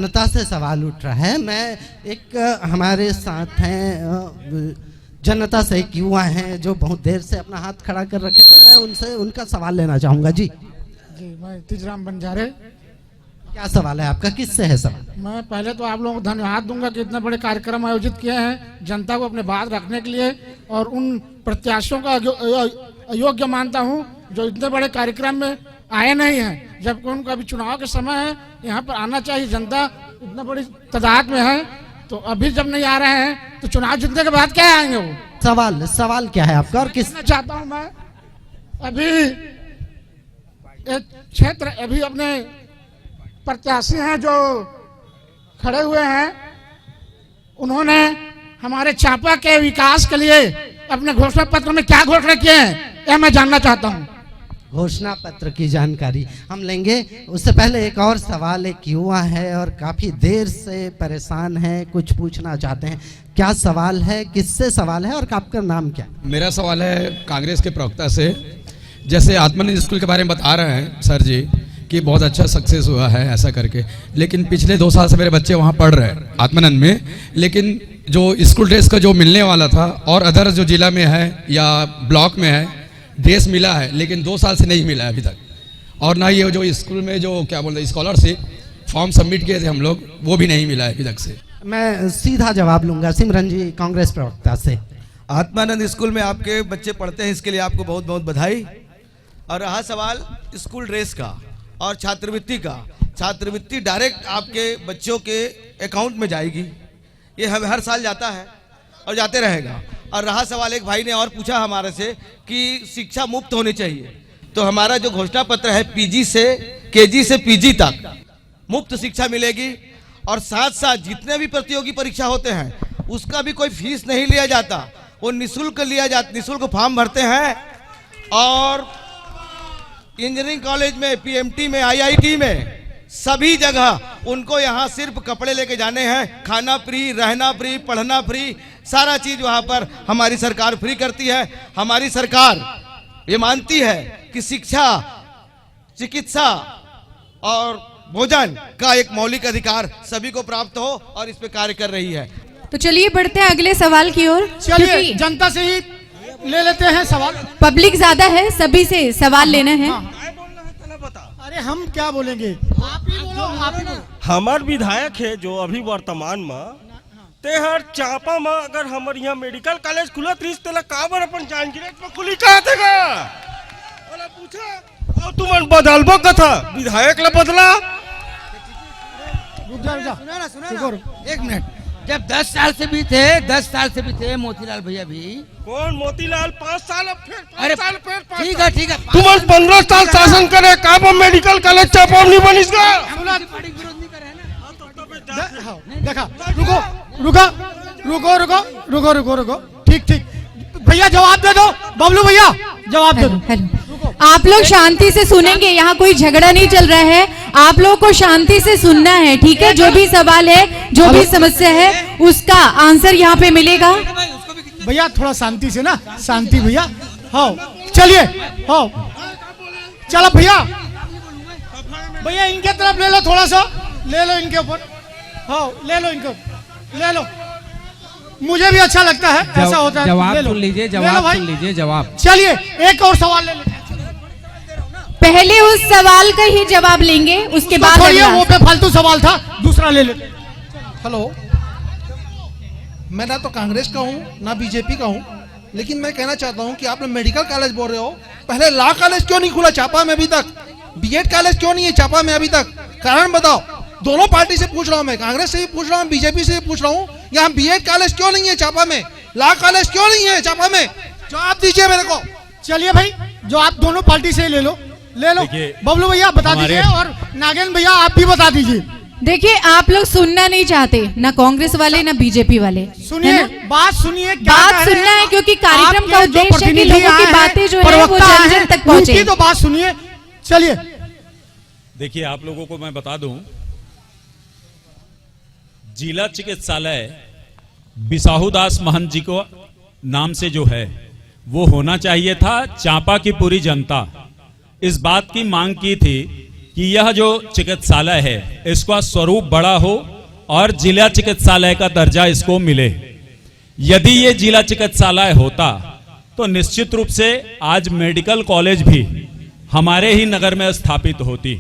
जनता से सवाल उठ रहा है। मैं एक हमारे साथ हैं जनता से एक युवा हैं जो बहुत देर से अपना हाथ खड़ा कर रखे थे, मैं उनसे उनका सवाल लेना चाहूँगा। जी मैं तिजराम बंजारे। क्या सवाल है आपका, किससे है सवाल? मैं पहले तो आप लोगों को धन्यवाद दूंगा कि इतने बड़े कार्यक्रम आयोजित किए हैं जनता को अपने बात रखने के लिए, और उन प्रत्याशियों का अयोग्य मानता हूं जो इतने बड़े कार्यक्रम में आए नहीं हैं, जबकि उनका अभी चुनाव के समय है, यहाँ पर आना चाहिए। जनता इतना बड़ी तादाद में है, तो अभी जब नहीं आ रहे हैं तो चुनाव जीतने के बाद क्या आएंगे वो? सवाल क्या है आपका? और किस चाहता हूँ मैं अभी एक क्षेत्र, अभी अपने प्रत्याशी हैं जो खड़े हुए हैं, उन्होंने हमारे चांपा के विकास के लिए अपने घोषणा पत्र में क्या घोषणा किए हैं, यह मैं जानना चाहता हूं। घोषणा पत्र की जानकारी हम लेंगे। उससे पहले एक और सवाल, एक युवा है और काफी देर से परेशान है, कुछ पूछना चाहते हैं। क्या सवाल है, किससे सवाल है और आपका नाम क्या? मेरा सवाल है कांग्रेस के प्रवक्ता से। जैसे आत्मानंद स्कूल के बारे में बता रहे हैं सर जी कि बहुत अच्छा सक्सेस हुआ है ऐसा करके, लेकिन पिछले 2 साल से मेरे बच्चे वहाँ पढ़ रहे हैं आत्मानंद में, लेकिन जो स्कूल ड्रेस का जो मिलने वाला था और अदर जो जिला में है या ब्लॉक में है ड्रेस मिला है, लेकिन 2 साल से नहीं मिला है अभी तक। और ना ये जो स्कूल में जो क्या बोलते हैं स्कॉलरशिप फॉर्म सबमिट किए थे हम लोग, वो भी नहीं मिला है अभी तक से। मैं सीधा जवाब लूंगा सिमरन जी कांग्रेस प्रवक्ता से। आत्मानंद स्कूल में आपके बच्चे पढ़ते हैं, इसके लिए आपको बहुत बहुत बधाई। और रहा सवाल स्कूल ड्रेस का और छात्रवृत्ति का, छात्रवृत्ति डायरेक्ट आपके बच्चों के अकाउंट में जाएगी, ये हर साल जाता है और जाते रहेगा। और रहा सवाल, एक भाई ने और पूछा हमारे से कि शिक्षा मुफ्त होनी चाहिए, तो हमारा जो घोषणा पत्र है पीजी से केजी से पीजी तक मुफ्त शिक्षा मिलेगी, और साथ साथ जितने भी प्रतियोगी परीक्षा होते हैं उसका भी कोई फीस नहीं लिया जाता, वो निःशुल्क लिया जाता, निःशुल्क फॉर्म भरते हैं। और इंजीनियरिंग कॉलेज में, पीएमटी में, आईआईटी में, सभी जगह उनको यहाँ सिर्फ कपड़े लेके जाने हैं, खाना फ्री, रहना फ्री, पढ़ना फ्री, सारा चीज वहाँ पर हमारी सरकार फ्री करती है। हमारी सरकार ये मानती है कि शिक्षा, चिकित्सा और भोजन का एक मौलिक अधिकार सभी को प्राप्त हो, और इस पे कार्य कर रही है। तो चलिए बढ़ते हैं अगले सवाल की ओर। चलिए जनता से ही ले लेते हैं सवाल। पब्लिक ज्यादा है, सभी से सवाल लेना है। अरे हम क्या बोलेंगे, आप ही बोलो, आप ही बोलो। हमार विधायक है जो अभी वर्तमान में तेहर चापा में अगर हमार यहाँ मेडिकल कॉलेज खुलत रही तेला काबर अपन जानगिरेट में खुली कहा थे का वाला पूछा, और तुम बदलबो कथा विधायक ला बदला। एक मिनट, जब 10 साल से भी थे, 10 साल से भी थे मोतीलाल भैया भी। कौन मोतीलाल? 5 साल अब फिर 5 साल फिर 5 ठीक है ठीक है, तुम 15 साल शासन करे काबर मेडिकल कॉलेज चापा नहीं बनिस का? देखा, रुको, ठीक, भैया जवाब दे दो, बबलू भैया जवाब दे दो। आप लोग शांति से सुनेंगे, यहाँ कोई झगड़ा नहीं चल रहा है, आप लोग को शांति से सुनना है, ठीक है? जो भी सवाल है, जो भी समस्या है, उसका आंसर यहाँ पे मिलेगा। भैया थोड़ा शांति से ना, शांति भैया। हाँ चलिए, हाँ चलो भैया इनके तरफ ले लो, थोड़ा सा ले लो इनके ऊपर, हाँ ले लो इनको, ले लो, मुझे भी अच्छा लगता है ऐसा होता है। जवाब सुन लीजिए, जवाब सुन लीजिए, जवाब। चलिए एक और सवाल ले लेते हैं। पहले उस सवाल का ही जवाब लेंगे, उसके बाद वो पे फालतू सवाल था, दूसरा ले लेते। हेलो, मैं ना तो कांग्रेस का हूँ ना बीजेपी का हूँ, लेकिन मैं कहना चाहता हूँ कि आप लोग मेडिकल कॉलेज बोल रहे हो, पहले लॉ कॉलेज क्यों नहीं खुला चापा में अभी तक? बीएड कॉलेज क्यों नहीं है चापा में अभी तक? कारण बताओ। दोनों पार्टी से पूछ रहा हूँ मैं, कांग्रेस से भी पूछ रहा हूँ, बीजेपी से भी पूछ रहा हूँ, यहाँ बीएड कॉलेज क्यों नहीं है चापा में? लॉ कॉलेज क्यों नहीं है चापा में? जवाब दीजिए मेरे को। चलिए भाई, जो आप दोनों पार्टी से ले लो। बबलू भैया बता दीजिए, और नागेंद्र भैया आप भी बता दीजिए। देखिए, आप लोग सुनना नहीं चाहते, ना कांग्रेस वाले ना बीजेपी वाले। सुनिए, बात सुनिए, बात सुनना है, क्योंकि कार्यक्रम का उद्देश्य है कि लोगों की बातें जो है वो जन जन तक पहुंचे। तो बात सुनिए। चलिए देखिए, आप लोगों को मैं बता दूं, जिला चिकित्सालय बिसाहुदास महंत जी को नाम से जो है वो होना चाहिए था। चांपा की पूरी जनता इस बात की मांग की थी कि यह जो चिकित्सालय है इसका स्वरूप बड़ा हो और जिला चिकित्सालय का दर्जा इसको मिले। यदि ये जिला चिकित्सालय होता तो निश्चित रूप से आज मेडिकल कॉलेज भी हमारे ही नगर में स्थापित होती।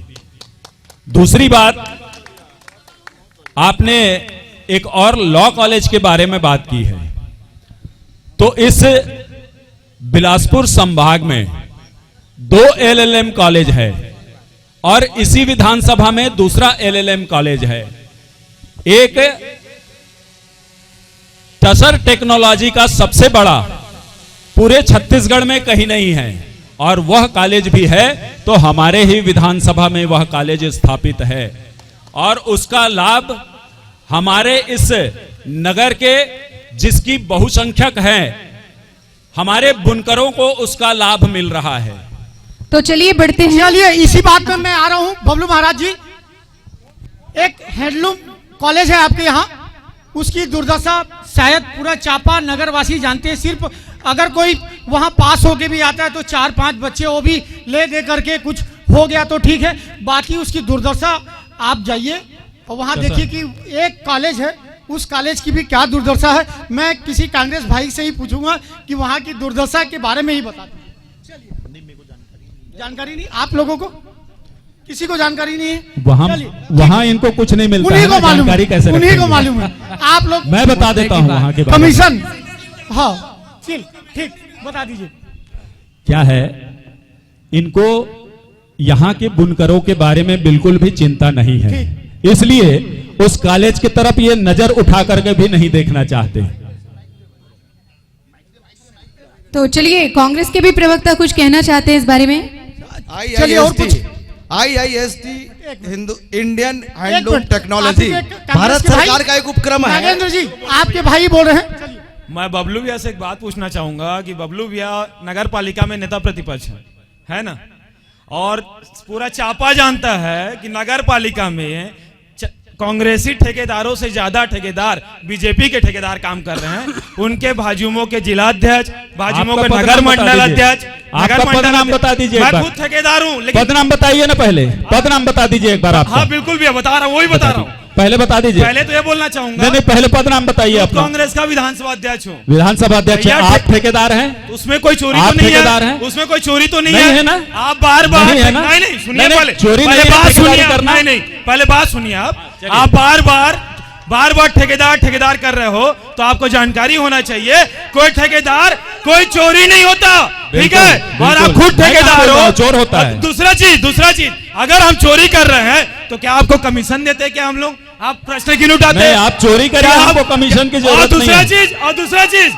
दूसरी बात, आपने एक और लॉ कॉलेज के बारे में बात की है, तो इस बिलासपुर संभाग में 2 LLM कॉलेज है और इसी विधानसभा में दूसरा LLM कॉलेज है। एक टसर टेक्नोलॉजी का सबसे बड़ा पूरे छत्तीसगढ़ में कहीं नहीं है और वह कॉलेज भी है तो हमारे ही विधानसभा में वह कॉलेज स्थापित है और उसका लाभ हमारे इस नगर के जिसकी बहुसंख्यक है हमारे बुनकरों को उसका लाभ मिल रहा है। तो चलिए बढ़ते हैं। चलिए इसी बात में मैं आ रहा हूं बबलू महाराज जी। एक हैंडलूम कॉलेज है आपके यहाँ, उसकी दुर्दशा शायद पूरा चापा नगरवासी जानते हैं। सिर्फ अगर कोई वहां पास होके भी आता है तो 4-5 बच्चे वो भी ले दे करके कुछ हो गया तो ठीक है, बाकी उसकी दुर्दशा आप जाइए और वहां देखिए कि एक कॉलेज है, उस कॉलेज की भी क्या दुर्दशा है। मैं किसी कांग्रेस भाई से ही पूछूंगा कि वहां की दुर्दशा के बारे में ही बता दें। जानकारी नहीं आप लोगों को, किसी को जानकारी नहीं है। वहां इनको कुछ नहीं मिलता उन्हीं है, को मालूम, जानकारी कैसे उन्हीं को रखेंगे? मालूम है। आप लोग मैं बता देता हूं वहां के बारे में। कमीशन, हाँ ठीक बता दीजिए। क्या है, इनको यहाँ के बुनकरों के बारे में बिल्कुल भी चिंता नहीं है, इसलिए उस कॉलेज की तरफ ये नजर उठा करके भी नहीं देखना चाहते। तो चलिए कांग्रेस के भी प्रवक्ता कुछ कहना चाहते हैं इस बारे में। चलिए और कुछ। IIST Hindu Indian handloom minute, technology आपके कांग्रेस भारत के भाई- सरकार का एक उपक्रम है। नागेंद्र जी आपके भाई बोल रहे हैं। मैं बबलू भैया से एक बात पूछना चाहूंगा कि बबलू भैया नगर पालिका में नेता प्रतिपक्ष है ना, और पूरा चापा जानता है कि नगर पालिका में कांग्रेसी ठेकेदारों से ज्यादा ठेकेदार बीजेपी के ठेकेदार काम कर रहे हैं। उनके भाजयुमो के जिलाध्यक्ष, भाजयुमो के नगर मंडल अध्यक्ष, नगर मंडल नाम बता दीजिए। मैं खुद ठेकेदार हूँ, लेकिन पद नाम बताइए ना, पहले पद नाम बता दीजिए एक बार आप। हाँ बिल्कुल भैया बता रहा हूँ, वही बता रहा हूँ। पहले बता दीजिए। पहले तो ये बोलना चाहूंगा, नहीं पहले पद नाम बताइए अपना। कांग्रेस का विधानसभा अध्यक्ष हूँ। विधानसभा अध्यक्ष भैया, आप ठेकेदार हैं? उसमें कोई चोरी आप तो नहीं ठेकेदार है, हैं? उसमें कोई चोरी तो नहीं नहीं है है ना? आप बार बार नहीं है ना? नहीं सुनिए, नहीं, पहले चोरी पहले नहीं है, बात ठेकेदारी सुनिए। करना। नहीं पहले बात सुनिए। आप बार ठेकेदार कर रहे हो तो आपको जानकारी होना चाहिए कोई ठेकेदार कोई चोरी नहीं होता, ठीक है? और आप खुद ठेकेदार हो, चोर होता है। दूसरा चीज अगर हम चोरी कर रहे हैं तो क्या आपको कमीशन देते हैं क्या हम लोग? आप प्रश्न क्यों उठाते हैं? आप चोरी करिए, आपको कमीशन की जरूरत नहीं है। और दूसरा चीज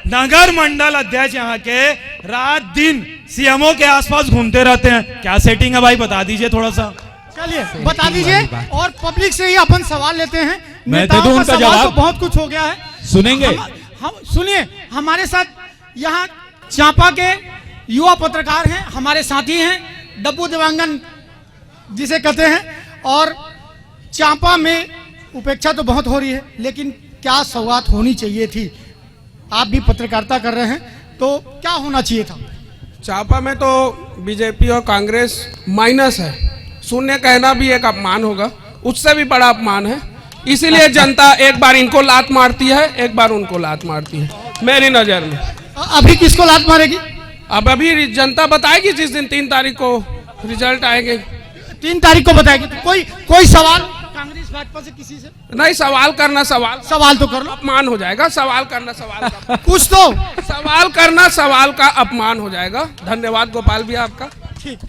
नगर मंडल अध्यक्ष यहाँ के रात दिन सीएमओ के आसपास घूमते रहते हैं। क्या सेटिंग है भाई, बता दीजिए थोड़ा सा। चलिए बता दीजिए और पब्लिक से ही अपन सवाल लेते हैं। मैं नेताओं दे दूं का उनका सवाल जवाब। तो बहुत कुछ हो गया है, सुनेंगे? हम सुनिए, हमारे साथ यहाँ चांपा के युवा पत्रकार हैं, हमारे साथी हैं डब्बू देवांगन जिसे कहते हैं। और चांपा में उपेक्षा तो बहुत हो रही है, लेकिन क्या सौगात होनी चाहिए थी? आप भी पत्रकारिता कर रहे हैं तो क्या होना चाहिए था? चापा में तो बीजेपी और कांग्रेस माइनस है, शून्य कहना भी एक अपमान होगा, उससे भी बड़ा अपमान है। इसीलिए जनता एक बार इनको लात मारती है, एक बार उनको लात मारती है मेरी नजर में। अभी किसको लात मारेगी? अब अभी जनता बताएगी जिस दिन 3 तारीख को रिजल्ट आएंगे। 3 तारीख को बताएगी। कोई सवाल कांग्रेस भाजपा से किसी से? नहीं, सवाल करना सवाल तो कर लो। अपमान हो जाएगा, सवाल करना सवाल का कुछ तो सवाल करना सवाल का अपमान हो जाएगा। धन्यवाद गोपाल भैया आपका। ठीक,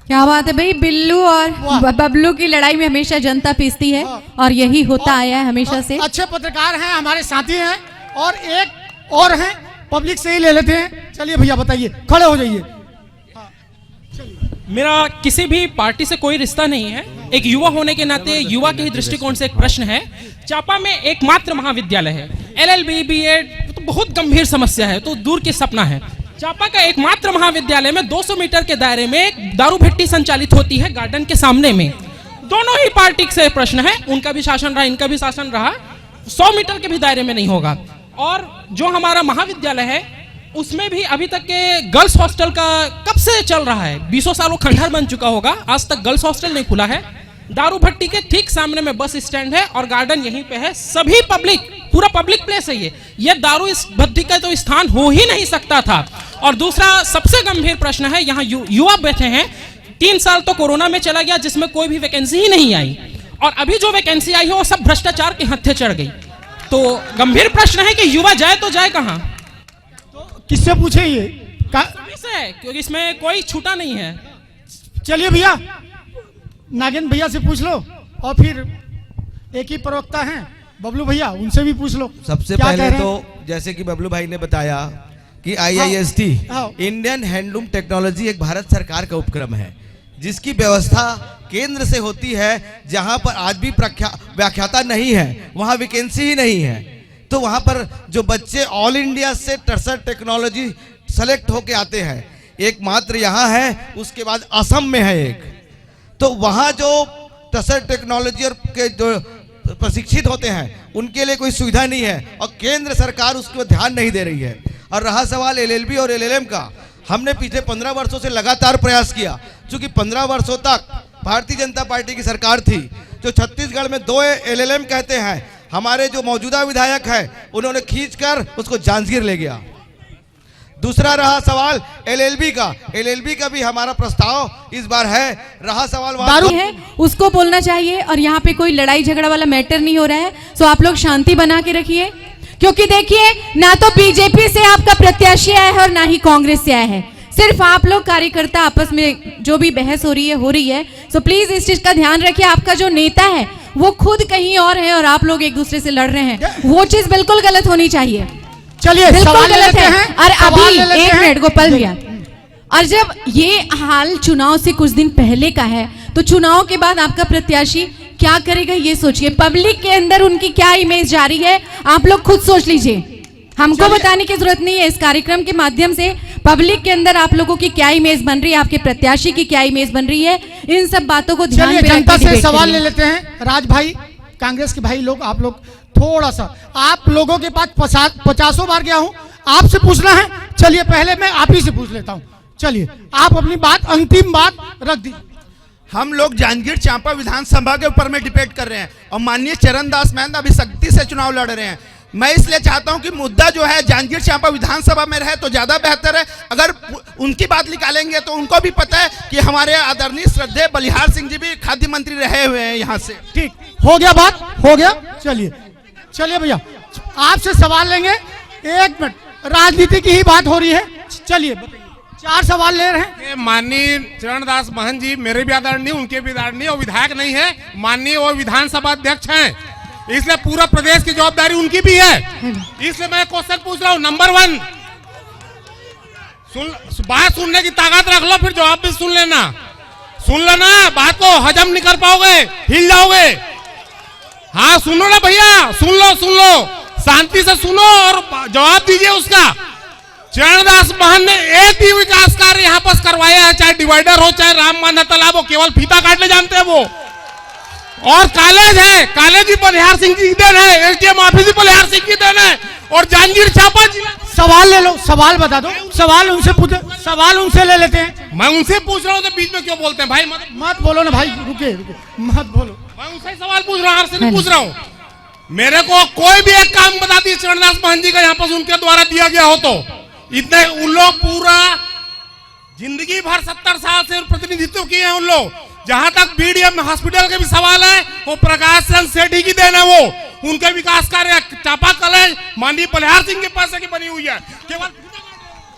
क्या बात है भाई, बिल्लू और बबलू की लड़ाई में हमेशा जनता पीसती है और यही होता आया है हमेशा से। अच्छे पत्रकार हैं, हमारे साथी हैं और एक और हैं, पब्लिक से ही ले लेते हैं। चलिए भैया बताइए, खड़े हो जाइए। मेरा किसी भी पार्टी से कोई रिश्ता नहीं है, एक युवा होने के नाते युवा के ही दृष्टिकोण से एक प्रश्न है। चापा में एकमात्र महाविद्यालय है, LLB BEd तो बहुत गंभीर समस्या है, तो दूर की सपना है। चापा का एकमात्र महाविद्यालय में 200 मीटर के दायरे में एक दारू भट्टी संचालित होती है गार्डन के सामने में। दोनों ही पार्टी से प्रश्न है, उनका भी शासन रहा, इनका भी शासन रहा, 100 मीटर के भी दायरे में नहीं होगा। और जो हमारा महाविद्यालय है उसमें भी अभी तक के गर्ल्स हॉस्टल का कब से चल रहा है, 20 साल वो खंडहर बन चुका होगा, आज तक गर्ल्स हॉस्टल नहीं खुला है। दारू भट्टी के ठीक सामने में बस स्टैंड है और गार्डन यहीं पे है, सभी पब्लिक, पूरा पब्लिक प्लेस है ये दारू इस भट्टी का तो स्थान हो ही नहीं सकता था। और दूसरा सबसे गंभीर प्रश्न है, यहाँ युवा बैठे हैं, 3 साल तो कोरोना में चला गया जिसमें कोई भी वैकेंसी ही नहीं आई, और अभी जो वैकेंसी आई है वो सब भ्रष्टाचार के हत्थे चढ़ गई। तो गंभीर प्रश्न है कि युवा जाए तो जाए कहाँ? किससे पूछे ये? से, क्योंकि इसमें कोई छूटा नहीं है। चलिए भैया, नागेंद्र भैया से पूछ लो, और फिर एक ही प्रवक्ता हैं बबलू भैया, उनसे भी पूछ लो। सबसे पहले तो जैसे कि बबलू भाई ने बताया कि IIST इंडियन हैंडलूम टेक्नोलॉजी एक भारत सरकार का उपक्रम है, जिसकी व्यवस्था केंद्र से होती है। जहां पर आज भी व्याख्याता नहीं है, वहां वैकेंसी ही नहीं है, तो वहां पर जो बच्चे ऑल इंडिया से टसर टेक्नोलॉजी सेलेक्ट होके आते हैं, एकमात्र यहाँ है, उसके बाद असम में है एक, तो वहाँ जो टसर टेक्नोलॉजी और के जो प्रशिक्षित होते हैं उनके लिए कोई सुविधा नहीं है, और केंद्र सरकार उसको ध्यान नहीं दे रही है। और रहा सवाल LLB और LLM का, हमने पिछले 15 वर्षों से लगातार प्रयास किया, क्योंकि 15 वर्षों तक भारतीय जनता पार्टी की सरकार थी, जो छत्तीसगढ़ में 2 LLM कहते हैं, हमारे जो मौजूदा विधायक है उन्होंने खींचकर उसको जांजगीर ले गया। दूसरा रहा सवाल LLB का भी हमारा प्रस्ताव इस बार है। रहा सवाल दारू है उसको बोलना चाहिए, और यहाँ पे कोई लड़ाई झगड़ा वाला मैटर नहीं हो रहा है, तो आप लोग शांति बना के रखिए, क्योंकि देखिए ना तो बीजेपी से आपका प्रत्याशी आया है और ना ही कांग्रेस से आया है, सिर्फ आप लोग कार्यकर्ता आपस में जो भी बहस हो रही है। सो प्लीज इस चीज का ध्यान रखिए, आपका जो नेता है वो खुद कहीं और है और आप लोग एक दूसरे से लड़ रहे हैं, वो चीज बिल्कुल गलत होनी चाहिए। चलिए बिल्कुल गलत है। और अभी एक मिनट गोपाल भैया, और जब ये हाल चुनाव से कुछ दिन पहले का है, तो चुनाव के बाद आपका प्रत्याशी क्या करेगा ये सोचिए, पब्लिक के अंदर उनकी क्या इमेज जा रही है, आप लोग खुद सोच लीजिए। हमको बताने की जरूरत नहीं है, इस कार्यक्रम के माध्यम से पब्लिक के अंदर आप लोगों की क्या इमेज बन रही है, आपके प्रत्याशी की क्या इमेज बन रही है, इन सब बातों को ध्यान में जनता से सवाल ले लेते हैं। राज भाई, कांग्रेस के भाई लोग, आप लोग थोड़ा सा, आप लोगों के पास 50 बार गया हूं, आपसे पूछना है, चलिए पहले मैं आप ही से पूछ लेता हूं। चलिए आप अपनी बात, अंतिम बात रख दीजिए। हम लोग जांजगीर चांपा विधानसभा के ऊपर में डिबेट कर रहे हैं, और माननीय चरण दास महंत अभी सख्ती से चुनाव लड़ रहे हैं। मैं इसलिए चाहता हूं कि मुद्दा जो है जांजगीर चांपा विधानसभा में रहे तो ज्यादा बेहतर है। अगर उनकी बात निकालेंगे तो उनको भी पता है कि हमारे आदरणीय श्रद्धेय बलिहार सिंह जी भी खाद्य मंत्री रहे हुए हैं यहाँ से। ठीक हो गया, बात हो गया। चलिए भैया, आपसे सवाल लेंगे। 1 मिनट, राजनीति की ही बात हो रही है, चलिए 4 सवाल ले रहे हैं। माननीय चरणदास महंत जी मेरे भी आदरणीय, उनके भी आदरणीय, और विधायक नहीं है, माननीय वो विधानसभा अध्यक्ष हैं, इसलिए पूरा प्रदेश की जवाबदारी उनकी भी है। इसलिए मैं क्वेश्चन पूछ रहा हूँ। नंबर 1, बात सुनने की ताकत रख लो, फिर जवाब भी सुन लेना। बात को हजम नहीं कर पाओगे, हिल जाओगे। हाँ सुनो ना भैया, सुन लो, शांति से सुनो और जवाब दीजिए उसका। चरणदास महंत ने एक भी विकास कार्य यहाँ पर करवाया है, चाहे डिवाइडर हो, चाहे राम माना तालाब हो, केवल फीता काटने जानते हैं वो। और कॉलेज है, कॉलेज भी बलिहार सिंह जी की देन है, SDM ऑफिस भी बलिहार सिंह की देन है, और जांजगीर चांपा जिला। सवाल ले लो, सवाल बता दो, सवाल उनसे पूछे, सवाल उनसे ले लेते हैं। मैं उनसे पूछ रहा हूँ तो बीच में क्यों बोलते हैं भाई? मत बोलो ना भाई, रुके मत बोलो। मैं उनसे सवाल पूछ रहा हूँ, आपसे नहीं पूछ रहा हूँ। मेरे को कोई भी एक काम बता दिए चरणदास महंत जी का यहाँ पर उनके द्वारा दिया गया हो तो। इतने उन लोग पूरा जिंदगी भर 70 साल से प्रतिनिधित्व किए हैं उन लोग। जहां तक BDM हॉस्पिटल के भी सवाल है, वो प्रकाश चंद्र सेठी की देन है, वो उनके विकास कार्य चांपा कॉलेज माननीय बलिहार सिंह के पैसे की बनी हुई है केवल।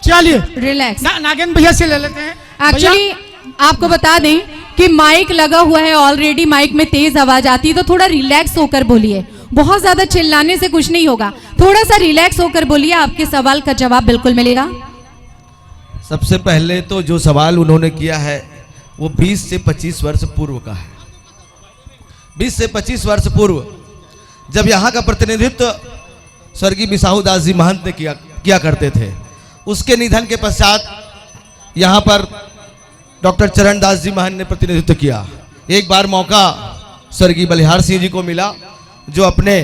चलिए रिलैक्स, नागेंद्र भैया से ले लेते हैं। एक्चुअली आपको बता दें कि माइक लगा हुआ है ऑलरेडी, माइक में तेज आवाज आती है, तो थोड़ा रिलैक्स होकर बोलिए, बहुत ज्यादा चिल्लाने से कुछ नहीं होगा, थोड़ा सा रिलैक्स होकर बोलिए, आपके सवाल का जवाब बिल्कुल मिलेगा। सबसे पहले तो जो सवाल उन्होंने किया है वो 20 से 25 वर्ष पूर्व का है। 20 से 25 वर्ष पूर्व जब यहाँ का प्रतिनिधित्व स्वर्गीय बिसाहू दास जी महंत ने किया करते थे, उसके निधन के पश्चात यहाँ पर डॉक्टर चरण दास जी महंत ने प्रतिनिधित्व किया। एक बार मौका स्वर्गीय बलिहार सिंह जी को मिला, जो अपने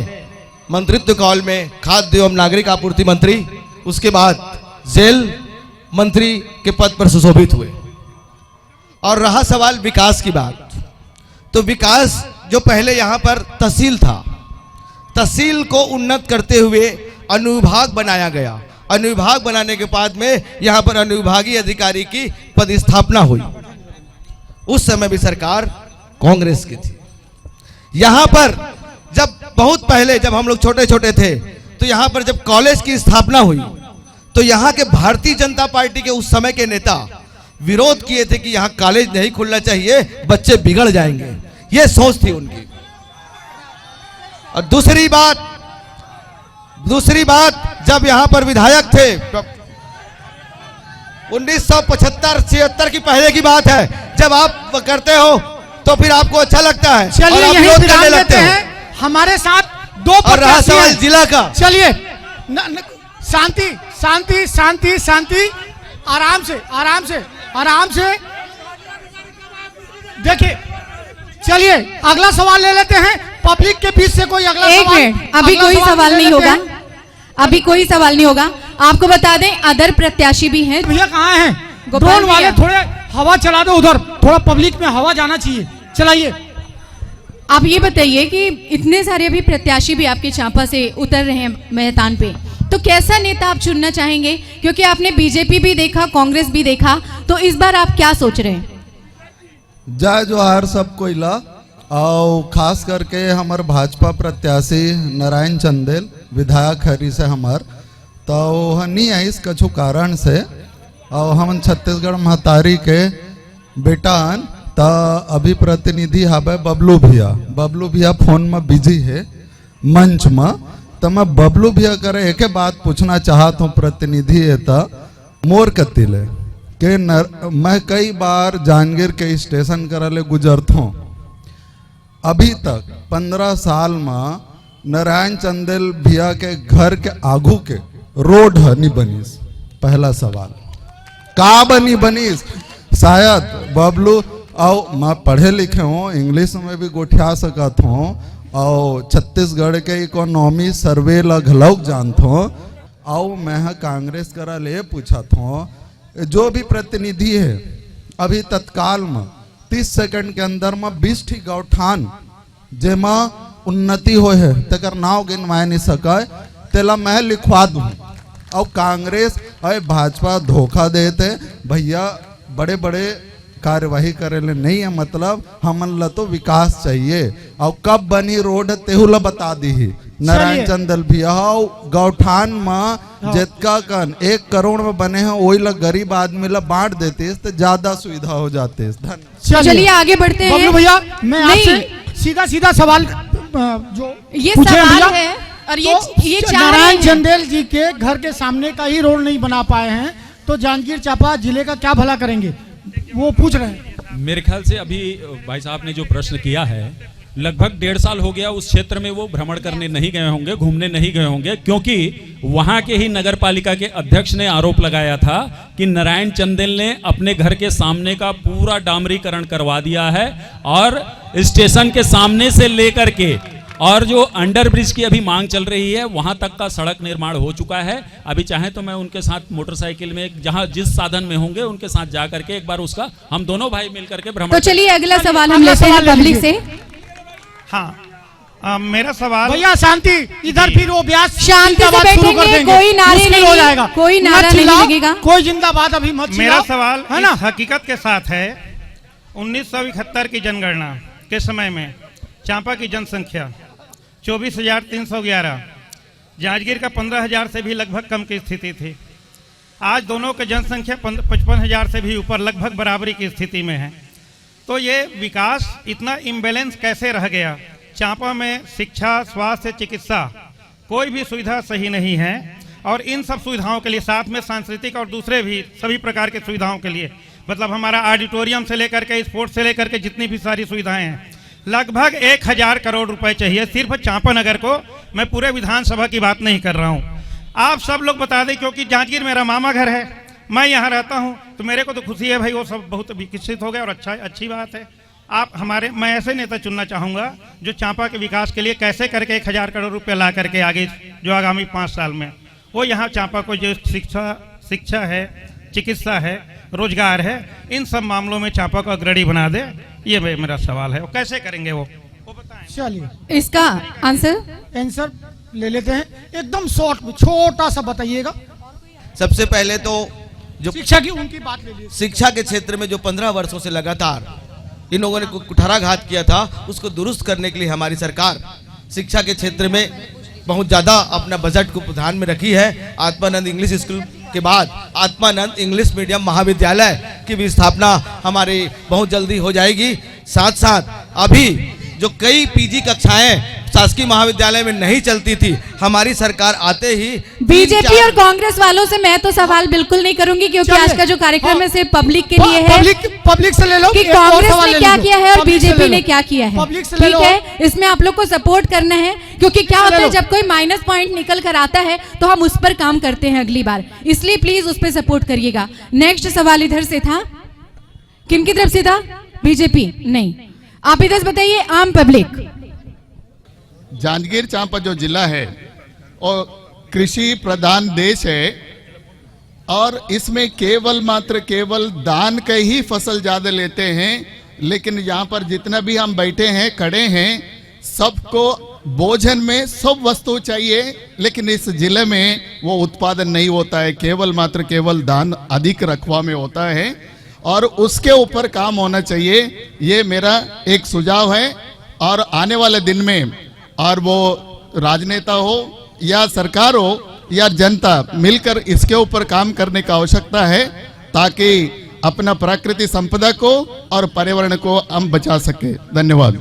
मंत्रित्व काल में खाद्य एवं नागरिक आपूर्ति मंत्री, उसके बाद जेल मंत्री के पद पर सुशोभित हुए। और रहा सवाल विकास की बात, तो विकास जो पहले यहाँ पर तहसील था, तहसील को उन्नत करते हुए अनुविभाग बनाया गया। अनुविभाग बनाने के बाद में यहाँ पर अनुविभागीय अधिकारी की पदस्थापना हुई। उस समय भी सरकार कांग्रेस की थी। यहाँ पर जब बहुत पहले, जब हम लोग छोटे छोटे थे, तो यहाँ पर जब कॉलेज की स्थापना हुई तो यहाँ के भारतीय जनता पार्टी के उस समय के नेता विरोध किए थे कि यहाँ कॉलेज नहीं खुलना चाहिए, बच्चे बिगड़ जाएंगे, ये सोच थी उनकी। और दूसरी बात जब यहाँ पर विधायक थे 1975-76 की पहले की बात है, जब आप करते हो तो फिर आपको अच्छा लगता है। चलिए और आप यहीं विरोध विराम करने लेते लगते हैं। हमारे साथ दो और रहा प्रत्याशी सवाल हैं। जिला का। चलिए शांति शांति शांति शांति, आराम से आराम से आराम से। देखिए चलिए अगला सवाल ले लेते हैं। पब्लिक के बीच से कोई अगला एक सवाल, मिनट, अभी अगला कोई सवाल ले नहीं लेते होगा। हैं। अभी कोई सवाल नहीं होगा। आपको बता दें अदर प्रत्याशी भी हैं। भैया कहाँ हैं? गोपाल ड्रोन वाले भैया। थोड़े हवा चला दो, उधर थोड़ा पब्लिक में हवा जाना चाहिए। चलाइए। आप ये बताइए कि इतने सारे अभी प्रत्याशी भी आपके चांपा से उतर रहे हैं मैदान पे, तो कैसा नेता आप चुनना चाहेंगे? क्योंकि आपने बीजेपी भी देखा, कांग्रेस भी देखा, तो इस बार आप क्या सोच रहे हैं? जय जोहार सबको इला। और खास करके हमार भाजपा प्रत्याशी नारायण चंदेल विधायक हरी से हमार तो हनी है इस कछु कारण से। और हम छत्तीसगढ़ महतारी के बेटान तो अभी प्रतिनिधि हवे बबलू भैया फोन में बिजी है मंच में। तो मैं बबलू भैया करे एक बात पूछना चाहता हूँ, प्रतिनिधि है तो मोर कतिले के मैं कई बार जांजगीर के स्टेशन करले गुजरता हूँ, अभी तक 15 साल में नारायण चंदेल भैया के घर के आगू के रोड नहीं बनीस। पहला सवाल का बनीस? शायद बबलू और मैं पढ़े लिखे हूँ, इंग्लिश में भी गोठिया सकत हूँ और छत्तीसगढ़ के इकोनॉमी सर्वे लगलौक जानता हूँ। और मैं कांग्रेस करा ले पूछा था, जो भी प्रतिनिधि है अभी तत्काल में 30 सेकंड के अंदर में 20 ठी गौठान जेमा उन्नति हो है तकर नाव गिनवाए नहीं सका, तेला मैं लिखवा दूँ। और कांग्रेस और भाजपा धोखा देते भैया, बड़े बड़े कार्यवाही करे ले नहीं है, मतलब हमन ला तो विकास चाहिए। और कब बनी रोड तेहुला बता दी ही नारायण चंदेल भैया। गौठान में जितका कन 1 करोड़ में बने हैं वही ला गरीब आदमी ला बांट देते तो ज्यादा सुविधा हो जाते। चलिए आगे बढ़ते हैं। बबलू भैया मैं आपसे सीधा सवाल जो ये पूछे सवाल भैया, है और ये तो चाह रहे नारायण हैं। चंदेल जी के घर के सामने का ही रोड नहीं बना पाए हैं, तो जांजगीर चांपा जिले का क्या भला करेंगे, वो पूछ रहे हैं। मेरे ख्याल से अभी भाई साहब ने जो प्रश्न किया है, लगभग 1.5 साल हो गया उस क्षेत्र में वो भ्रमण करने नहीं गए होंगे, घूमने नहीं गए होंगे, क्योंकि वहां के ही नगर पालिका के अध्यक्ष ने आरोप लगाया था कि नारायण चंदेल ने अपने घर के सामने का पूरा डामरीकरण करवा दिया है और स्टेशन के सामने से लेकर के और जो अंडर ब्रिज की अभी मांग चल रही है वहां तक का सड़क निर्माण हो चुका है। अभी चाहे तो मैं उनके साथ मोटरसाइकिल में जहां जिस साधन में होंगे उनके साथ जा करके एक बार उसका हम दोनों भाई मिलकर के भ्रमण। तो चलिए अगला सवाल हम लेते हैं पब्लिक से। हाँ मेरा सवाल भैया शांति, इधर फिर वो ब्यास शांति से बैठेंगे, कोई नारे मुश्किल नहीं, हो जाएगा, कोई नारा नहीं लगेगा, कोई जिंदाबाद अभी मत मेरा चिल्लाओ, सवाल है ना? इस हकीकत के साथ है 1971 की जनगणना के समय में चांपा की जनसंख्या 24,311, जांजगीर का 15,000 से भी लगभग कम की स्थिति थी। आज दोनों की जनसंख्या 55,000 से भी ऊपर लगभग बराबरी की स्थिति में है। तो ये विकास इतना इम्बैलेंस कैसे रह गया? चांपा में शिक्षा, स्वास्थ्य, चिकित्सा कोई भी सुविधा सही नहीं है और इन सब सुविधाओं के लिए साथ में सांस्कृतिक और दूसरे भी सभी प्रकार के सुविधाओं के लिए, मतलब हमारा ऑडिटोरियम से लेकर के स्पोर्ट्स से लेकर के जितनी भी सारी सुविधाएं हैं, लगभग 1,000 करोड़ रुपए चाहिए सिर्फ चांपा नगर को। मैं पूरे विधानसभा की बात नहीं कर रहा हूं। आप सब लोग बता दें, क्योंकि जांजगीर मेरा मामा घर है, मैं यहाँ रहता हूं, तो मेरे को तो खुशी है भाई, वो सब बहुत विकसित हो गया और अच्छी बात है। आप हमारे, मैं ऐसे नेता चुनना चाहूँगा जो चांपा के विकास के लिए कैसे करके 1,000 करोड़ रुपये ला करके आगे जो आगामी 5 साल में वो यहाँ चांपा को जो शिक्षा है, चिकित्सा है, रोजगार है, इन सब मामलों में चापा को अग्रणी बना दे, ये मेरा सवाल है। और कैसे करेंगे वो बताएं। चलिए इसका आंसर ले लेते हैं, एकदम शॉर्ट में छोटा सा बताइएगा। सबसे पहले तो जो शिक्षा की उनकी बात ले लीजिए। शिक्षा के क्षेत्र में जो 15 वर्षों से लगातार इन लोगों ने कुठाराघात किया था, उसको दुरुस्त करने के लिए हमारी सरकार शिक्षा के क्षेत्र में बहुत ज़्यादा अपना बजट को ध्यान में रखी है। आत्मानंद इंग्लिश स्कूल के बाद आत्मानंद इंग्लिश मीडियम महाविद्यालय की भी स्थापना हमारी बहुत जल्दी हो जाएगी। साथ साथ अभी जो कई पीजी कक्षाएं शासकीय महाविद्यालय में नहीं चलती थी, हमारी सरकार आते ही बीजेपी और कांग्रेस वालों से मैं तो सवाल बिल्कुल नहीं करूंगी, क्योंकि आज का जो कार्यक्रम है सिर्फ पब्लिक के लिए है। पब्लिक से ले लो कि कांग्रेस ने क्या किया है और बीजेपी ने क्या किया है। पब्लिक से ले ठीक लो। है, इसमें आप लोग को सपोर्ट करना है, क्योंकि क्या होता है जब कोई माइनस पॉइंट निकल कर आता है तो हम उस पर काम करते हैं अगली बार, इसलिए प्लीज उस पर सपोर्ट करिएगा। नेक्स्ट सवाल इधर से था, किनकी तरफ से था? बीजेपी नहीं, आप इधर से बताइए। आम पब्लिक। जांजगीर चांपा जो जिला है और कृषि प्रधान देश है, और इसमें केवल धान का ही फसल ज्यादा लेते हैं, लेकिन यहाँ पर जितना भी हम बैठे हैं खड़े हैं, सबको भोजन में सब वस्तु चाहिए, लेकिन इस जिले में वो उत्पादन नहीं होता है। केवल धान अधिक रकबा में होता है और उसके ऊपर काम होना चाहिए। ये मेरा एक सुझाव है। और आने वाले दिन में, और वो राजनेता हो या सरकार हो या जनता, मिलकर इसके ऊपर काम करने की आवश्यकता है, ताकि अपना प्राकृतिक संपदा को और पर्यावरण को हम बचा सके। धन्यवाद।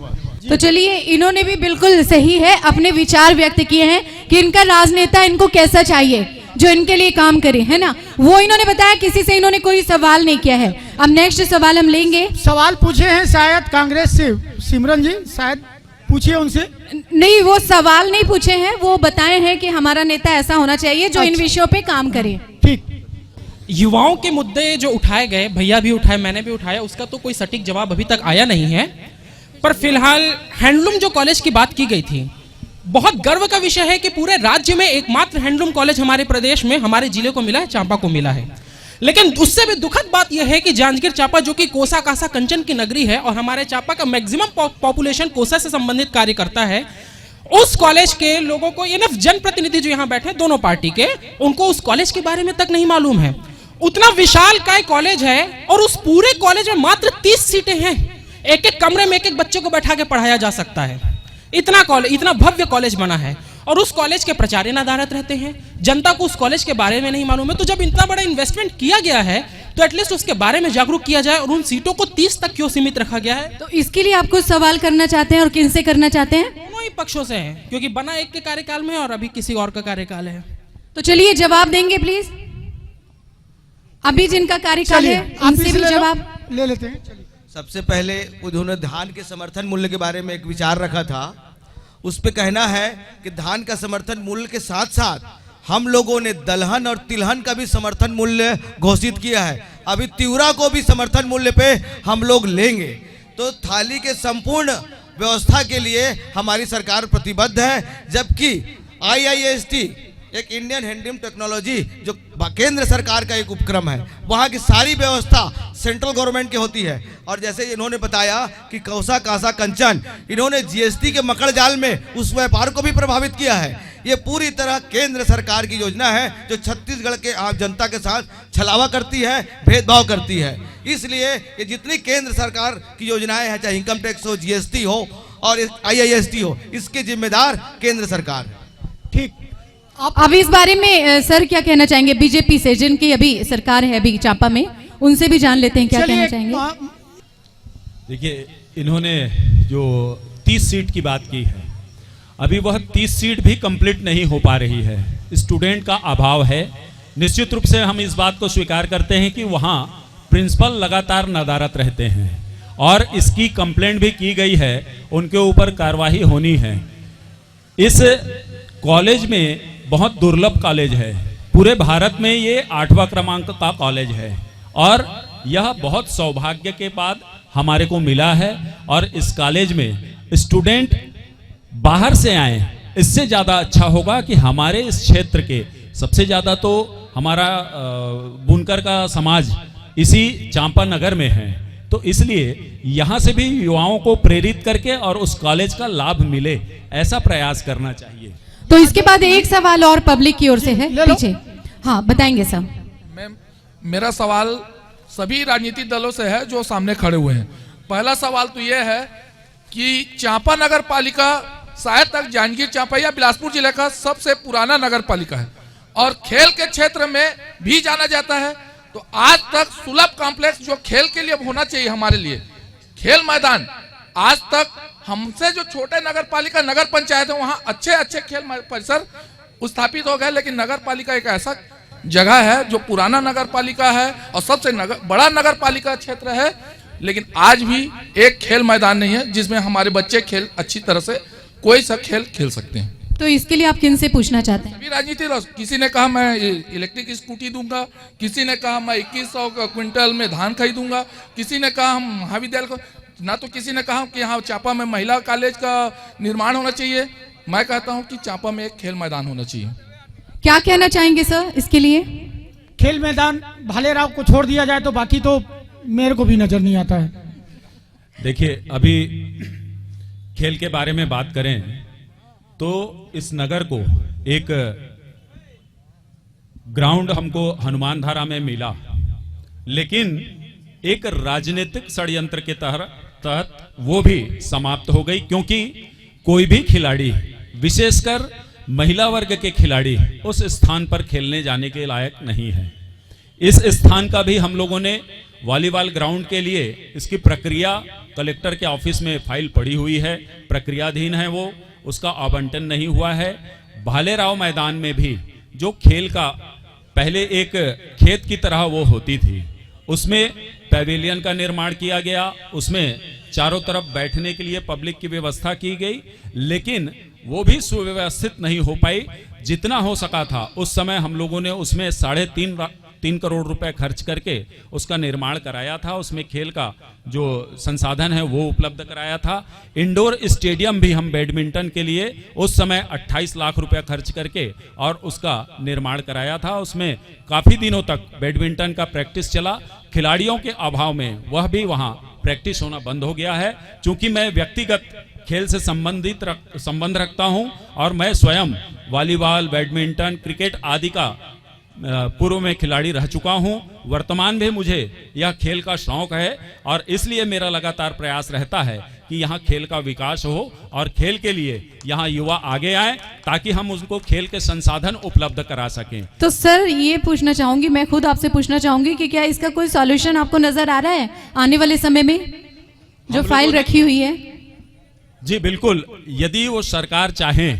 तो चलिए, इन्होंने भी बिल्कुल सही है, अपने विचार व्यक्त किए हैं कि इनका राजनेता इनको कैसा चाहिए जो इनके लिए काम करे, है ना, वो इन्होंने बताया। किसी से इन्होंने कोई सवाल नहीं किया है। अब नेक्स्ट सवाल हम लेंगे। सवाल पूछे हैं शायद कांग्रेस से सिमरन जी, शायद पूछिए उनसे। नहीं, वो सवाल नहीं पूछे हैं, वो बताए हैं कि हमारा नेता ऐसा होना चाहिए जो इन विषयों पे काम करे। ठीक। युवाओं के मुद्दे जो उठाए गए, भैया भी उठाए, मैंने भी उठाया, उसका तो कोई सटीक जवाब अभी तक आया नहीं है। पर फिलहाल हैंडलूम जो कॉलेज की बात की गई थी, बहुत गर्व का विषय है कि पूरे राज्य में एकमात्र हैंडलूम कॉलेज हमारे प्रदेश में, हमारे जिले को मिला है, चांपा को मिला है। लेकिन उससे भी दुखद बात यह है कि जांजगीर चांपा, जो कि कोसा कासा कंचन की नगरी है और हमारे चांपा का मैक्सिमम पॉपुलेशन कोसा से संबंधित कार्य करता है, उस कॉलेज के लोगों को, इनफ जनप्रतिनिधि जो यहाँ बैठे दोनों पार्टी के, उनको उस कॉलेज के बारे में तक नहीं मालूम है। उतना विशाल काय कॉलेज है और उस पूरे कॉलेज में मात्र 30 सीटें हैं। एक एक कमरे में एक एक बच्चे को बैठा के पढ़ाया जा सकता है। इतना कॉलेज, इतना भव्य कॉलेज बना है और उस कॉलेज के प्रचार्य नदारत रहते हैं। जनता को उस कॉलेज के बारे में नहीं मालूम है। तो जब इतना बड़ा इन्वेस्टमेंट किया गया है तो एटलीस्ट उसके बारे में जागरूक किया जाए। और उन सीटों को 30 तक क्यों सीमित रखा गया है? तो इसके लिए आप कुछ सवाल करना चाहते हैं और किनसे करना चाहते हैं? दोनों ही पक्षों से हैं, क्योंकि बना एक के कार्यकाल में और अभी किसी और का कार्यकाल है। तो चलिए जवाब देंगे प्लीज। अभी जिनका कार्यकाल है उनसे भी जवाब ले लेते हैं। सबसे पहले उन्होंने धान के समर्थन मूल्य के बारे में एक विचार रखा था। उस पे कहना है कि धान का समर्थन मूल्य के साथ साथ हम लोगों ने दलहन और तिलहन का भी समर्थन मूल्य घोषित किया है। अभी तिवरा को भी समर्थन मूल्य पे हम लोग लेंगे। तो थाली के संपूर्ण व्यवस्था के लिए हमारी सरकार प्रतिबद्ध है। जबकि IIST एक इंडियन हैंडलूम टेक्नोलॉजी जो केंद्र सरकार का एक उपक्रम है, वहाँ की सारी व्यवस्था सेंट्रल गवर्नमेंट की होती है। और जैसे इन्होंने बताया कि कौसा कासा कंचन, इन्होंने GST के मकड़ जाल में उस व्यापार को भी प्रभावित किया है। ये पूरी तरह केंद्र सरकार की योजना है जो छत्तीसगढ़ के आम जनता के साथ छलावा करती है, भेदभाव करती है। इसलिए ये जितनी केंद्र सरकार की योजनाएं हैं, चाहे इनकम टैक्स हो, GST हो और IIST हो, इसके जिम्मेदार केंद्र सरकार है। ठीक। अब इस बारे में सर क्या कहना चाहेंगे बीजेपी से, जिनकी अभी सरकार है अभी चांपा में, उनसे भी जान लेते हैं क्या कहना चाहेंगे। देखिए, इन्होंने जो 30 सीट की बात की है, अभी वह 30 सीट भी कंप्लीट नहीं हो पा रही है। स्टूडेंट का अभाव है। निश्चित रूप से हम इस बात को स्वीकार करते हैं कि वहाँ प्रिंसिपल लगातार नदारत रहते हैं और इसकी कंप्लेंट भी की गई है, उनके ऊपर कार्रवाई होनी है। इस कॉलेज में बहुत दुर्लभ कॉलेज है। पूरे भारत में ये 8वां क्रमांक का कॉलेज है और यह बहुत सौभाग्य के बाद हमारे को मिला है। और इस कॉलेज में स्टूडेंट बाहर से आए, इससे ज़्यादा अच्छा होगा कि हमारे इस क्षेत्र के सबसे ज़्यादा तो हमारा शंकर का समाज इसी चांपा नगर में है, तो इसलिए यहाँ से भी युवाओं को प्रेरित करके और उस कॉलेज का लाभ मिले, ऐसा प्रयास करना चाहिए। तो इसके बाद एक सवाल और पब्लिक की ओर से है पीछे। हाँ बताएंगे सर। मेरा सवाल सभी राजनीतिक दलों से है जो सामने खड़े हुए हैं। पहला सवाल तो यह है कि चांपा नगर पालिका शायद तक जांजगीर चांपा या बिलासपुर जिले का सबसे पुराना नगर पालिका है और खेल के क्षेत्र में भी जाना जाता है। तो आज तक सुलभ कॉम्प्लेक्स जो खेल के लिए होना चाहिए, हमारे लिए खेल मैदान, आज तक हमसे जो छोटे नगर पालिका नगर पंचायत है वहां अच्छे अच्छे खेल परिसर स्थापित हो गए, लेकिन नगर पालिका एक ऐसा जगह है जो पुराना नगर पालिका है और सबसे बड़ा नगर पालिका क्षेत्र है, लेकिन आज भी एक खेल मैदान नहीं है जिसमें हमारे बच्चे खेल अच्छी तरह से कोई सा खेल खेल सकते हैं। तो इसके लिए आप किन से पूछना चाहते हैं? सभी राजनीति, किसी ने कहा मैं इलेक्ट्रिक स्कूटी दूंगा, किसी ने कहा मैं 2100 क्विंटल में धान खरीदूंगा, किसी ने कहा हम महाविद्यालय को, ना तो किसी ने कहा कि यहाँ चांपा में महिला कॉलेज का निर्माण होना चाहिए। मैं कहता हूँ कि चांपा में एक खेल मैदान होना चाहिए। क्या कहना चाहेंगे सर इसके लिए? खेल मैदान भालेराव को छोड़ दिया जाए तो बाकी तो मेरे को भी नजर नहीं आता है। देखिए, अभी खेल के बारे में बात करें तो इस नगर को एक ग्राउंड हमको हनुमान धारा में मिला, लेकिन एक राजनीतिक षड्यंत्र के तहत वो भी समाप्त हो गई, क्योंकि कोई भी खिलाड़ी, विशेषकर महिला वर्ग के खिलाड़ी, उस स्थान पर खेलने जाने के लायक नहीं है। इस स्थान का भी हम लोगों ने वॉलीबॉल ग्राउंड के लिए इसकी प्रक्रिया कलेक्टर के ऑफिस में फाइल पड़ी हुई है, प्रक्रियाधीन है, वो उसका आवंटन नहीं हुआ है। भालेराव मैदान में भी जो खेल का पहले एक खेत की तरह वो होती थी, उसमें पैवेलियन का निर्माण किया गया, उसमें चारों तरफ बैठने के लिए पब्लिक की व्यवस्था की गई, लेकिन वो भी सुव्यवस्थित नहीं हो पाई। जितना हो सका था उस समय हम लोगों ने उसमें 3.5 करोड़ रुपए खर्च करके उसका निर्माण कराया था, उसमें खेल का जो संसाधन है वो उपलब्ध कराया था। इंडोर स्टेडियम भी हम बैडमिंटन के लिए उस समय 28 लाख रुपए खर्च करके और उसका निर्माण कराया था। उसमें काफी दिनों तक बैडमिंटन का प्रैक्टिस चला, खिलाड़ियों के अभाव में वह भी वहां प्रैक्टिस होना बंद हो गया है। चूंकि मैं व्यक्तिगत खेल से संबंध रखता हूं और मैं स्वयं वॉलीबॉल, बैडमिंटन, क्रिकेट आदि का पूर्व में खिलाड़ी रह चुका हूं, वर्तमान में मुझे यह खेल का शौक है और इसलिए मेरा लगातार प्रयास रहता है कि यहाँ खेल का विकास हो और खेल के लिए यहाँ युवा आगे आए ताकि हम उनको खेल के संसाधन उपलब्ध करा सकें। तो सर ये पूछना चाहूंगी, मैं खुद आपसे पूछना चाहूंगी कि क्या इसका कोई सॉल्यूशन आपको नजर आ रहा है आने वाले समय में, जो फाइल रखी हुई है? जी बिल्कुल, यदि वो सरकार चाहे,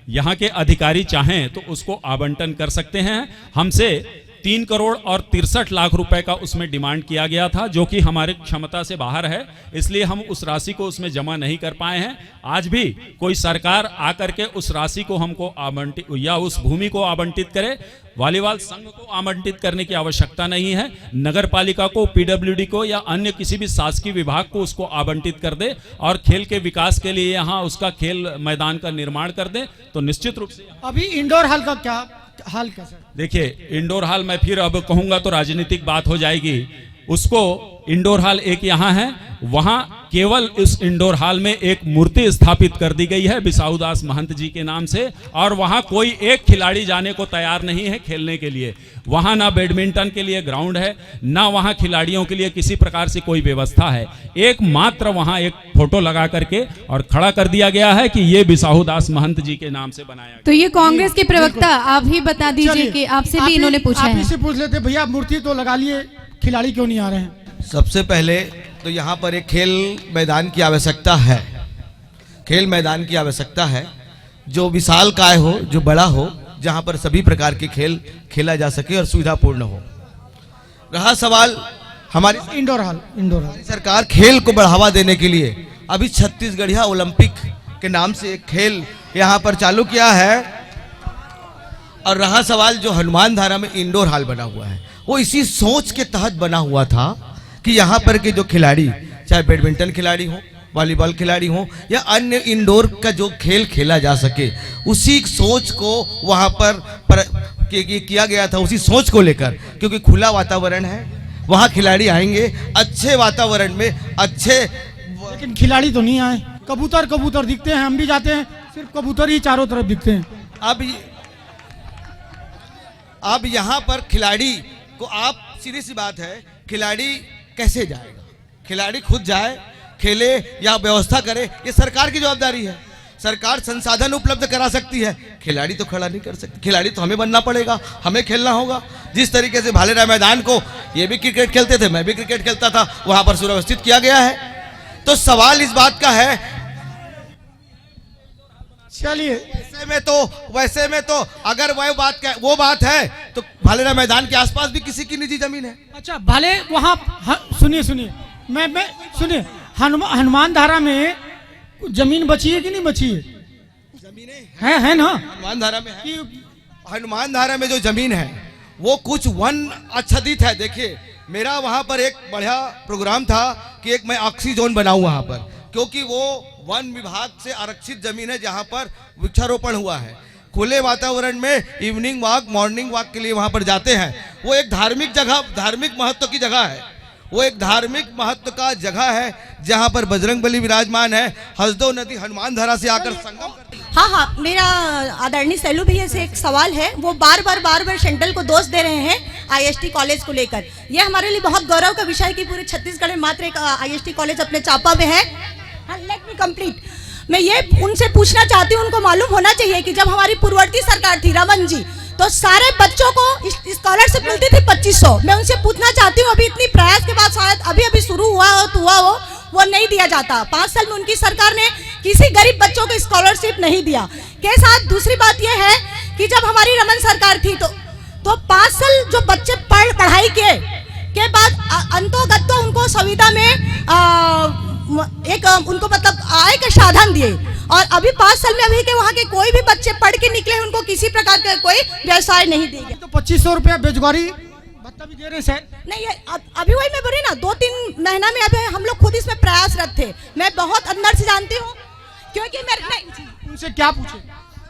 यहाँ के अधिकारी चाहें तो उसको आवंटन कर सकते हैं। हमसे 3 करोड़ और 63 लाख रुपए का उसमें डिमांड किया गया था, जो कि हमारे क्षमता से बाहर है, इसलिए हम उस राशि को उसमें जमा नहीं कर पाए हैं। आज भी कोई सरकार आकर के उस राशि को हमको आवंटित या उस भूमि को आवंटित करे, वॉलीबॉल संघ को आवंटित करने की आवश्यकता नहीं है। नगर पालिका को, पीडब्ल्यूडी को या अन्य किसी भी शासकीय विभाग को उसको आवंटित कर दे और खेल के विकास के लिए यहाँ उसका खेल मैदान का निर्माण कर दे तो निश्चित रूप से। अभी इंडोर हॉल का क्या हाल क्या सर? देखिए, इंडोर हॉल मैं फिर अब कहूंगा तो राजनीतिक बात हो जाएगी। उसको इंडोर हॉल एक यहाँ है, वहां केवल इस इंडोर हॉल में एक मूर्ति स्थापित कर दी गई है बिसाहुदास महंत जी के नाम से, और वहां कोई एक खिलाड़ी जाने को तैयार नहीं है खेलने के लिए। वहां ना बैडमिंटन के लिए ग्राउंड है, ना वहां खिलाड़ियों के लिए किसी प्रकार से कोई व्यवस्था है। एक मात्र वहां एक फोटो लगा करके और खड़ा कर दिया गया है कि ये बिसाहुदास महंत जी के नाम से बनाया। तो ये कांग्रेस के प्रवक्ता आप ही बता दीजिए कि आपसे भी इन्होंने पूछा है। आप इसे पूछ लेते भैया, मूर्ति तो लगा लिए, खिलाड़ी क्यों नहीं आ रहे हैं? सबसे पहले तो यहाँ पर एक खेल मैदान की आवश्यकता है, खेल मैदान की आवश्यकता है जो विशाल काय हो, जो बड़ा हो, जहाँ पर सभी प्रकार के खेल खेला जा सके और सुविधापूर्ण हो। रहा सवाल हमारी इंडोर हॉल, सरकार खेल को बढ़ावा देने के लिए अभी छत्तीसगढ़िया ओलंपिक के नाम से एक खेल यहाँ पर चालू किया है। और रहा सवाल जो हनुमान धारा में इंडोर हॉल बना हुआ है, वो इसी सोच के तहत बना हुआ था कि यहाँ पर के जो खिलाड़ी, चाहे बैडमिंटन खिलाड़ी हो, वॉलीबॉल खिलाड़ी हो या अन्य इंडोर का जो खेल खेला जा सके, उसी सोच को वहाँ पर किया गया था। उसी सोच को लेकर क्योंकि खुला वातावरण है, वहाँ खिलाड़ी आएंगे अच्छे वातावरण में, अच्छे। लेकिन खिलाड़ी तो नहीं आए, कबूतर कबूतर दिखते हैं, हम भी जाते हैं सिर्फ कबूतर ही चारों तरफ दिखते हैं। अब यहाँ पर खिलाड़ी को आप, सीधी सी बात है, खिलाड़ी कैसे जाएगा? खिलाड़ी खुद जाए, खेले या व्यवस्था करे, ये सरकार की जवाबदारी है। सरकार संसाधन उपलब्ध करा सकती है, खिलाड़ी तो खड़ा नहीं कर सकती। खिलाड़ी तो हमें बनना पड़ेगा, हमें खेलना होगा। जिस तरीके से भालेरा मैदान को, ये भी क्रिकेट खेलते थे, मैं भी क्रिकेट खेलता था, वहां पर सुव्यवस्थित किया गया है। तो सवाल इस बात का है, चलिए वैसे में तो अगर वो बात है तो भालेरा मैदान के आसपास भी किसी की निजी जमीन है। अच्छा भाले वहाँ सुनिए सुनिए हनुमान धारा में जमीन बची है कि नहीं बची है? जमीनें है ना हनुमान धारा में है। हनुमान धारा में जो जमीन है वो कुछ वन आच्छादित है। देखिए, मेरा वहां पर एक बढ़िया प्रोग्राम था कि एक मैं ऑक्सीजोन बनाऊं वहां पर, क्योंकि वो वन विभाग से आरक्षित जमीन है जहां पर वृक्षारोपण हुआ है। खुले वातावरण में इवनिंग वॉक, मॉर्निंग वॉक के लिए वहां पर जाते हैं। वो एक धार्मिक जगह, धार्मिक महत्व की जगह है। वो एक धार्मिक महत्व का जगह है जहां पर बजरंगबली विराजमान है। हसदो नदी हनुमान धारा से आकर संगम करती है। हाँ, मेरा आदरणीय सैलू भैया से एक सवाल है। वो बार बार सेंट्रल को दोष दे रहे हैं आईएसटी कॉलेज को लेकर। ये हमारे लिए बहुत गौरव का विषय है कि पूरे छत्तीसगढ़ में मात्र एक आईएसटी कॉलेज अपने चापा में है। Let me complete. मैं ये उनसे पूछना चाहती हूँ, उनको मालूम होना चाहिए कि जब हमारी पूर्ववर्ती सरकार थी, रमन जी, तो सारे बच्चों को स्कॉलरशिप मिलती थी 2500। मैं उनसे पूछना चाहती हूँ, अभी इतनी प्रयास के बाद शायद अभी शुरू हुआ हो वो नहीं दिया जाता। 5 साल में उनकी सरकार ने किसी गरीब बच्चों को स्कॉलरशिप नहीं दिया के साथ। दूसरी बात यह है कि जब हमारी रमन सरकार थी तो 5 साल जो बच्चे पढ़ाई के बाद अंतोगत्वा उनको संविदा में एक उनको मतलब आय के साधन दिए। और अभी 5 साल में अभी के वहाँ के कोई भी बच्चे पढ़ के निकले, उनको किसी प्रकार का कोई व्यवसाय नहीं दिया गया। तो 2500 रुपया बेरोजगारी भत्ता भी दे रहे हैं नहीं है। अभी वही मैं बोल रही ना, 2-3 महीना में अभी हम लोग खुद इसमें प्रयासरत थे। मैं बहुत अंदर से जानती हूँ, क्योंकि मैं उनसे क्या पूछे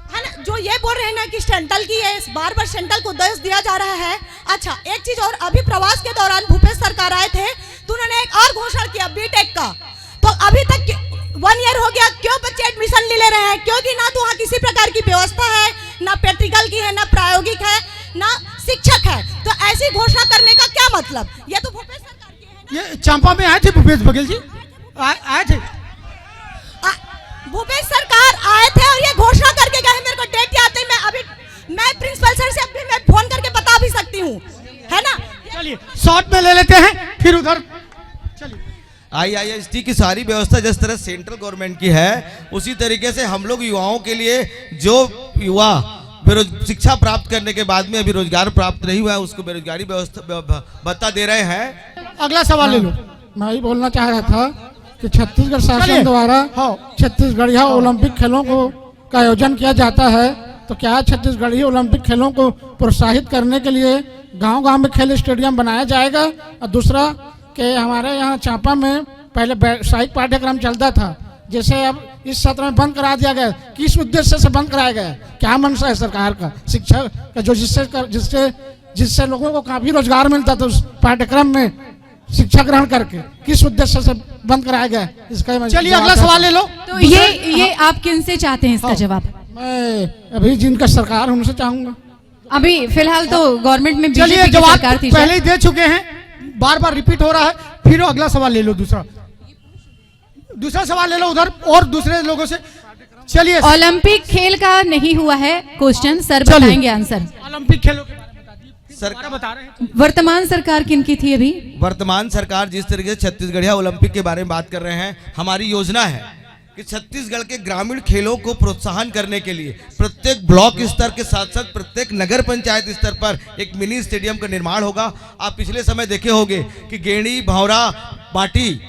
है ना, जो ये बोल रहे हैं ना कि सेंट्रल की है, बार सेंट्रल को दोष दिया जा रहा है। अच्छा, एक चीज और, अभी प्रवास के दौरान भूपेश सरकार आए थे तो उन्होंने एक और घोषणा किया बीटेक का। तो अभी तक 1 ईयर हो गया, क्यों बच्चे एडमिशन ले रहे हैं? क्योंकि ना तो वहाँ किसी प्रकार की व्यवस्था है, ना प्रैक्टिकल की है, ना प्रायोगिक है, ना शिक्षक है। तो ऐसी घोषणा करने का क्या मतलब? ये तो भूपेश सरकार की है ना। ये चांपा में आए थे भूपेश बघेल जी, आए थे। भूपेश सरकार आए थे और ये घोषणा करके गए। मेरे को डेट याद है, मैं प्रिंसिपल सर से अभी मैं फोन करके बता भी सकती हूँ, है ना। चलिए शॉर्ट में ले लेते हैं, फिर उधर चलिए। आईआईएसटी की सारी व्यवस्था जिस तरह सेंट्रल गवर्नमेंट की है, उसी तरीके से हम लोग युवाओं के लिए, जो युवा शिक्षा प्राप्त करने के बाद में अभी रोजगार प्राप्त नहीं हुआ है, उसको बेरोजगारी व्यवस्था भत्ता दे रहे हैं। अगला सवाल ले लो। मैं ही बोलना चाह रहा था कि छत्तीसगढ़ शासन द्वारा छत्तीसगढ़िया ओलंपिक खेलों का आयोजन किया जाता है। तो क्या छत्तीसगढ़ी ओलंपिक खेलों को प्रोत्साहित करने के लिए गांव-गांव में खेल स्टेडियम बनाया जाएगा? और दूसरा कि हमारे यहाँ चांपा में पहले व्यावसायिक पाठ्यक्रम चलता था, जैसे अब इस सत्र में बंद करा दिया गया, किस उद्देश्य से बंद कराया गया? क्या मंशा है सरकार का शिक्षा का, जो जिससे लोगों को काफी रोजगार मिलता था उस पाठ्यक्रम में शिक्षा ग्रहण करके, किस उद्देश्य से बंद कराया गया? इसका चलिए अगला सवाल ले लो। तो ये आप किन से चाहते हैं इसका जवाब? मैं अभी जिनका सरकार उनसे चाहूंगा। अभी फिलहाल तो गवर्नमेंट में चलिए बीजेपी की जवाब सरकार थी, पहले ही दे चुके हैं, बार रिपीट हो रहा है। फिर अगला सवाल ले लो, दूसरा सवाल ले लो उधर और दूसरे लोगों से। चलिए, ओलंपिक खेल का नहीं हुआ है क्वेश्चन, सर बताएंगे आंसर। ओलंपिक खेलों के बता रहे हैं। वर्तमान सरकार किनकी थी अभी? वर्तमान सरकार जिस तरीके से छत्तीसगढ़िया ओलंपिक के बारे में बात कर रहे हैं, हमारी योजना है कि छत्तीसगढ़ के ग्रामीण खेलों को प्रोत्साहन करने के लिए प्रत्येक ब्लॉक स्तर के साथ साथ प्रत्येक नगर पंचायत स्तर पर एक मिनी स्टेडियम का निर्माण होगा। आप पिछले समय देखे होंगे कि गेड़ी, भौरा, बाटी,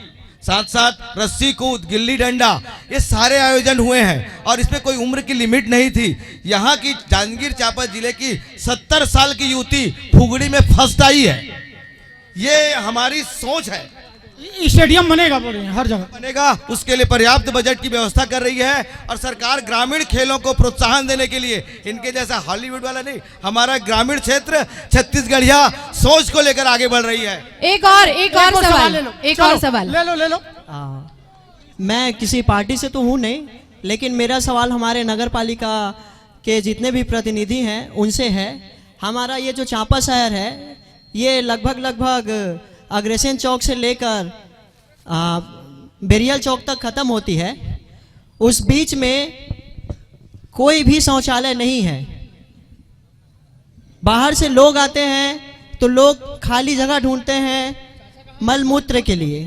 साथ साथ रस्सी कूद, गिल्ली डंडा, ये सारे आयोजन हुए हैं और इसमें कोई उम्र की लिमिट नहीं थी। यहाँ की जांजगीर चांपा जिले की 70 साल की युवती फुगड़ी में फर्स्ट आई है। ये हमारी सोच है। स्टेडियम बनेगा, बोल रहे हैं, हर जगह बनेगा, उसके लिए पर्याप्त बजट की व्यवस्था कर रही है। और सरकार ग्रामीण खेलों को प्रोत्साहन देने के लिए, इनके जैसा हॉलीवुड वाला नहीं, हमारा ग्रामीण क्षेत्र छत्तीसगढ़िया सोच को लेकर आगे बढ़ रही है। एक और सवाल ले लो, एक चलो, और सवाल ले लो मैं किसी पार्टी से तो हूँ नहीं, लेकिन मेरा सवाल हमारे नगर पालिका के जितने भी प्रतिनिधि हैं उनसे है। हमारा ये जो चांपा शहर है ये लगभग अग्रसेन चौक से लेकर बेरियल चौक तक ख़त्म होती है। उस बीच में कोई भी शौचालय नहीं है। बाहर से लोग आते हैं तो लोग खाली जगह ढूंढते हैं मल मूत्र के लिए।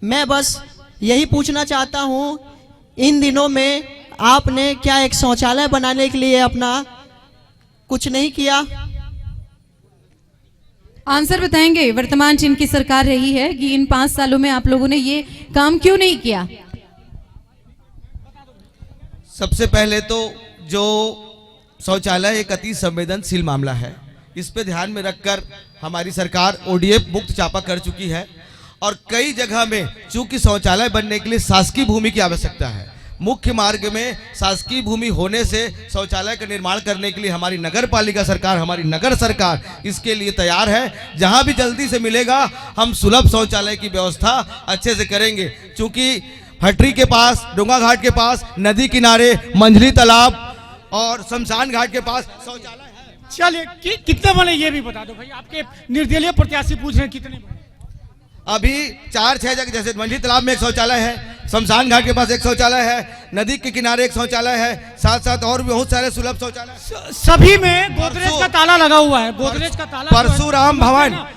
मैं बस यही पूछना चाहता हूँ, इन दिनों में आपने क्या एक शौचालय बनाने के लिए अपना कुछ नहीं किया? आंसर बताएंगे। वर्तमान जिनकी सरकार रही है कि इन 5 सालों में आप लोगों ने ये काम क्यों नहीं किया? सबसे पहले तो जो शौचालय एक अति संवेदनशील मामला है, इस पे ध्यान में रखकर हमारी सरकार ओडीएफ मुक्त चापा कर चुकी है और कई जगह में चूंकि शौचालय बनने के लिए शासकीय भूमि की आवश्यकता है, मुख्य मार्ग में शासकीय भूमि होने से शौचालय का निर्माण करने के लिए हमारी नगर पालिका सरकार, हमारी नगर सरकार इसके लिए तैयार है। जहां भी जल्दी से मिलेगा हम सुलभ शौचालय की व्यवस्था अच्छे से करेंगे। चूंकि हटरी के पास, डोंगा घाट के पास, नदी किनारे, मंझली तालाब और शमशान घाट के पास शौचालय है। चलिए कितने बने ये भी बता दो भाई, आपके निर्दलीय प्रत्याशी पूछ रहे हैं कितने बने? अभी 4-6 जगह, जैसे मंझली तालाब में एक शौचालय है, शमशान घाट के पास एक शौचालय है, नदी के किनारे एक शौचालय है, साथ साथ और भी बहुत सारे सुलभ शौचालय। सभी में गोदरेज का ताला लगा हुआ है। गोदरेज का ताला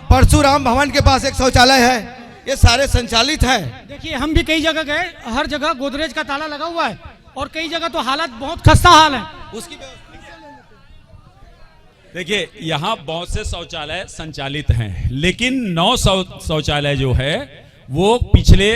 परशुराम भवन के पास एक शौचालय है। ये सारे संचालित हैं। देखिए हम भी कई जगह गए, हर जगह गोदरेज का ताला लगा हुआ है और कई जगह तो हालत बहुत खस्ता हाल है। उसकी देखिए यहाँ बहुत से शौचालय संचालित हैं, लेकिन 9 शौचालय जो है वो पिछले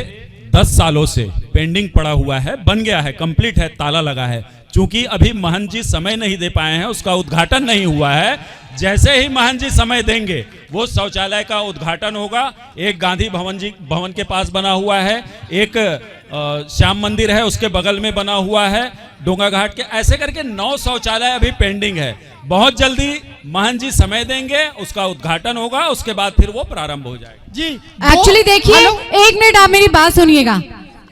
10 सालों से पेंडिंग पड़ा हुआ है। बन गया है, कंप्लीट है, ताला लगा है। चूंकि अभी महंत जी समय नहीं दे पाए हैं, उसका उद्घाटन नहीं हुआ है। जैसे ही महंत जी समय देंगे वो शौचालय का उद्घाटन होगा। एक गांधी भवन के पास बना हुआ है, एक श्याम मंदिर है उसके बगल में बना हुआ है, डोंगा घाट के, ऐसे करके 9 शौचालय अभी पेंडिंग है। बहुत जल्दी महंत जी समय देंगे, उसका उद्घाटन होगा, उसके बाद फिर वो प्रारंभ हो जाएगा। जी एक्चुअली देखिए, एक मिनट आप मेरी बात सुनिएगा।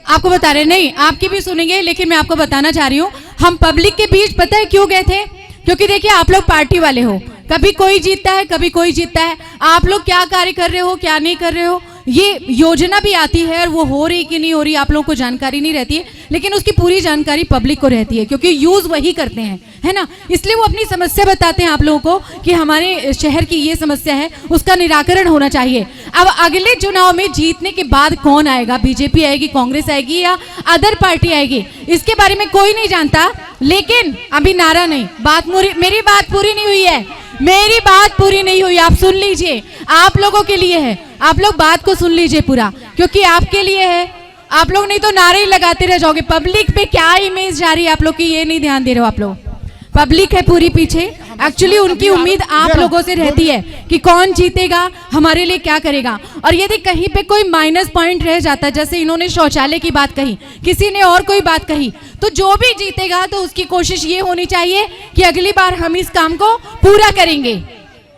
आपको बता रहे, नहीं आपकी भी सुनेंगे, लेकिन मैं आपको बताना चाह रही हूँ, हम पब्लिक के बीच पता है क्यों गए थे? क्योंकि देखिए आप लोग पार्टी वाले हो, कभी कोई जीतता है कभी कोई जीतता है। आप लोग क्या कार्य कर रहे हो क्या नहीं कर रहे हो, ये योजना भी आती है और वो हो रही कि नहीं हो रही आप लोगों को जानकारी नहीं रहती है, लेकिन उसकी पूरी जानकारी पब्लिक को रहती है क्योंकि यूज वही करते हैं, है ना। इसलिए वो अपनी समस्या बताते हैं आप लोगों को कि हमारे शहर की ये समस्या है, उसका निराकरण होना चाहिए। अब अगले चुनाव में जीतने के बाद कौन आएगा, बीजेपी आएगी, कांग्रेस आएगी या अदर पार्टी आएगी, इसके बारे में कोई नहीं जानता। लेकिन अभी नारा नहीं, मेरी बात पूरी नहीं हुई है, मेरी बात पूरी नहीं हुई, आप सुन लीजिए, आप लोगों के लिए है, आप लोग बात को सुन लीजिए पूरा, क्योंकि आपके लिए है। आप लोग नहीं तो नारे ही लगाते रह जाओगे। पब्लिक पे क्या इमेज जा रही है आप लोग की, ये नहीं ध्यान दे रहे हो आप लोग। पब्लिक है पूरी पीछे, एक्चुअली उनकी उम्मीद आप लोगों से रहती है कि कौन जीतेगा, हमारे लिए क्या करेगा। और यदि कहीं पे कोई माइनस पॉइंट रह जाता है, जैसे इन्होंने शौचालय की बात कही, किसी ने और कोई बात कही, तो जो भी जीतेगा तो उसकी कोशिश ये होनी चाहिए कि अगली बार हम इस काम को पूरा करेंगे।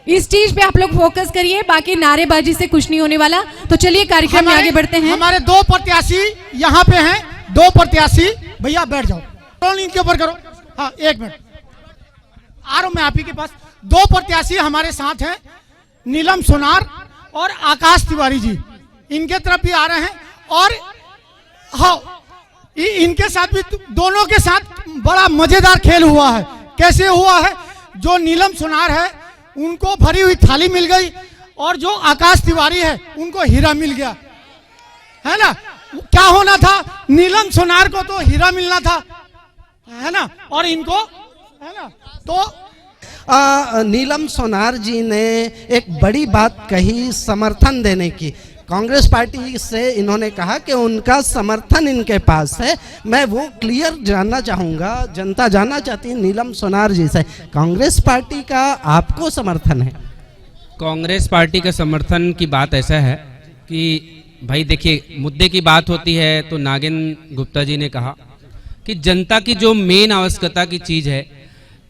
इस चीज पे आप लोग फोकस करिए, बाकी नारेबाजी से कुछ नहीं होने वाला। तो चलिए कार्यक्रम में आगे बढ़ते हैं। हमारे 2 प्रत्याशी यहाँ पे हैं, 2 प्रत्याशी, भैया बैठ जाओ, इनके ऊपर करो। हाँ 1 मिनट आ रहा हूं मैं आप ही के पास। 2 प्रत्याशी हमारे साथ हैं, नीलम सोनार और आकाश तिवारी जी, इनके तरफ भी आ रहे हैं। और हाँ इनके साथ भी, दोनों के साथ बड़ा मजेदार खेल हुआ है। कैसे हुआ है? जो नीलम सोनार है उनको भरी हुई थाली मिल गई और जो आकाश तिवारी है उनको हीरा मिल गया, है ना। क्या होना था, नीलम सोनार को तो हीरा मिलना था, है ना, और इनको, है ना। तो नीलम सोनार जी ने एक बड़ी बात कही समर्थन देने की। कांग्रेस पार्टी से इन्होंने कहा कि उनका समर्थन इनके पास है। मैं वो क्लियर जानना चाहूँगा, जनता जानना चाहती है नीलम सोनार जी से, कांग्रेस पार्टी का आपको समर्थन है? कांग्रेस पार्टी का समर्थन की बात ऐसा है कि भाई देखिए, मुद्दे की बात होती है तो नागिन गुप्ता जी ने कहा कि जनता की जो मेन आवश्यकता की चीज़ है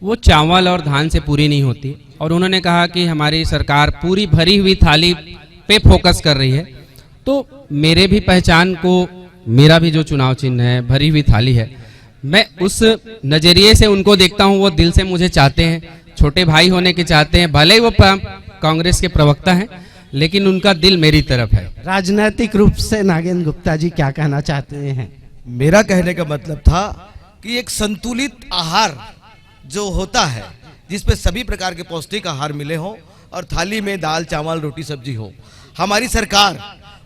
वो चावल और धान से पूरी नहीं होती, और उन्होंने कहा कि हमारी सरकार पूरी भरी हुई थाली पे फोकस कर रही है। तो मेरे भी पहचान को, मेरा भी जो चुनाव चिन्ह है भरी हुई थाली है, मैं उस नजरिए से उनको देखता हूं। वो दिल से मुझे चाहते हैं, छोटे भाई होने के चाहते हैं, भले ही वो कांग्रेस के प्रवक्ता हैं, लेकिन उनका दिल मेरी तरफ है। राजनीतिक रूप से नागेंद्र गुप्ता जी क्या कहना चाहते हैं? मेरा कहने का मतलब था कि एक संतुलित आहार जो होता है, जिसपे सभी प्रकार के पौष्टिक आहार मिले हों और थाली में दाल चावल रोटी सब्जी हो। हमारी सरकार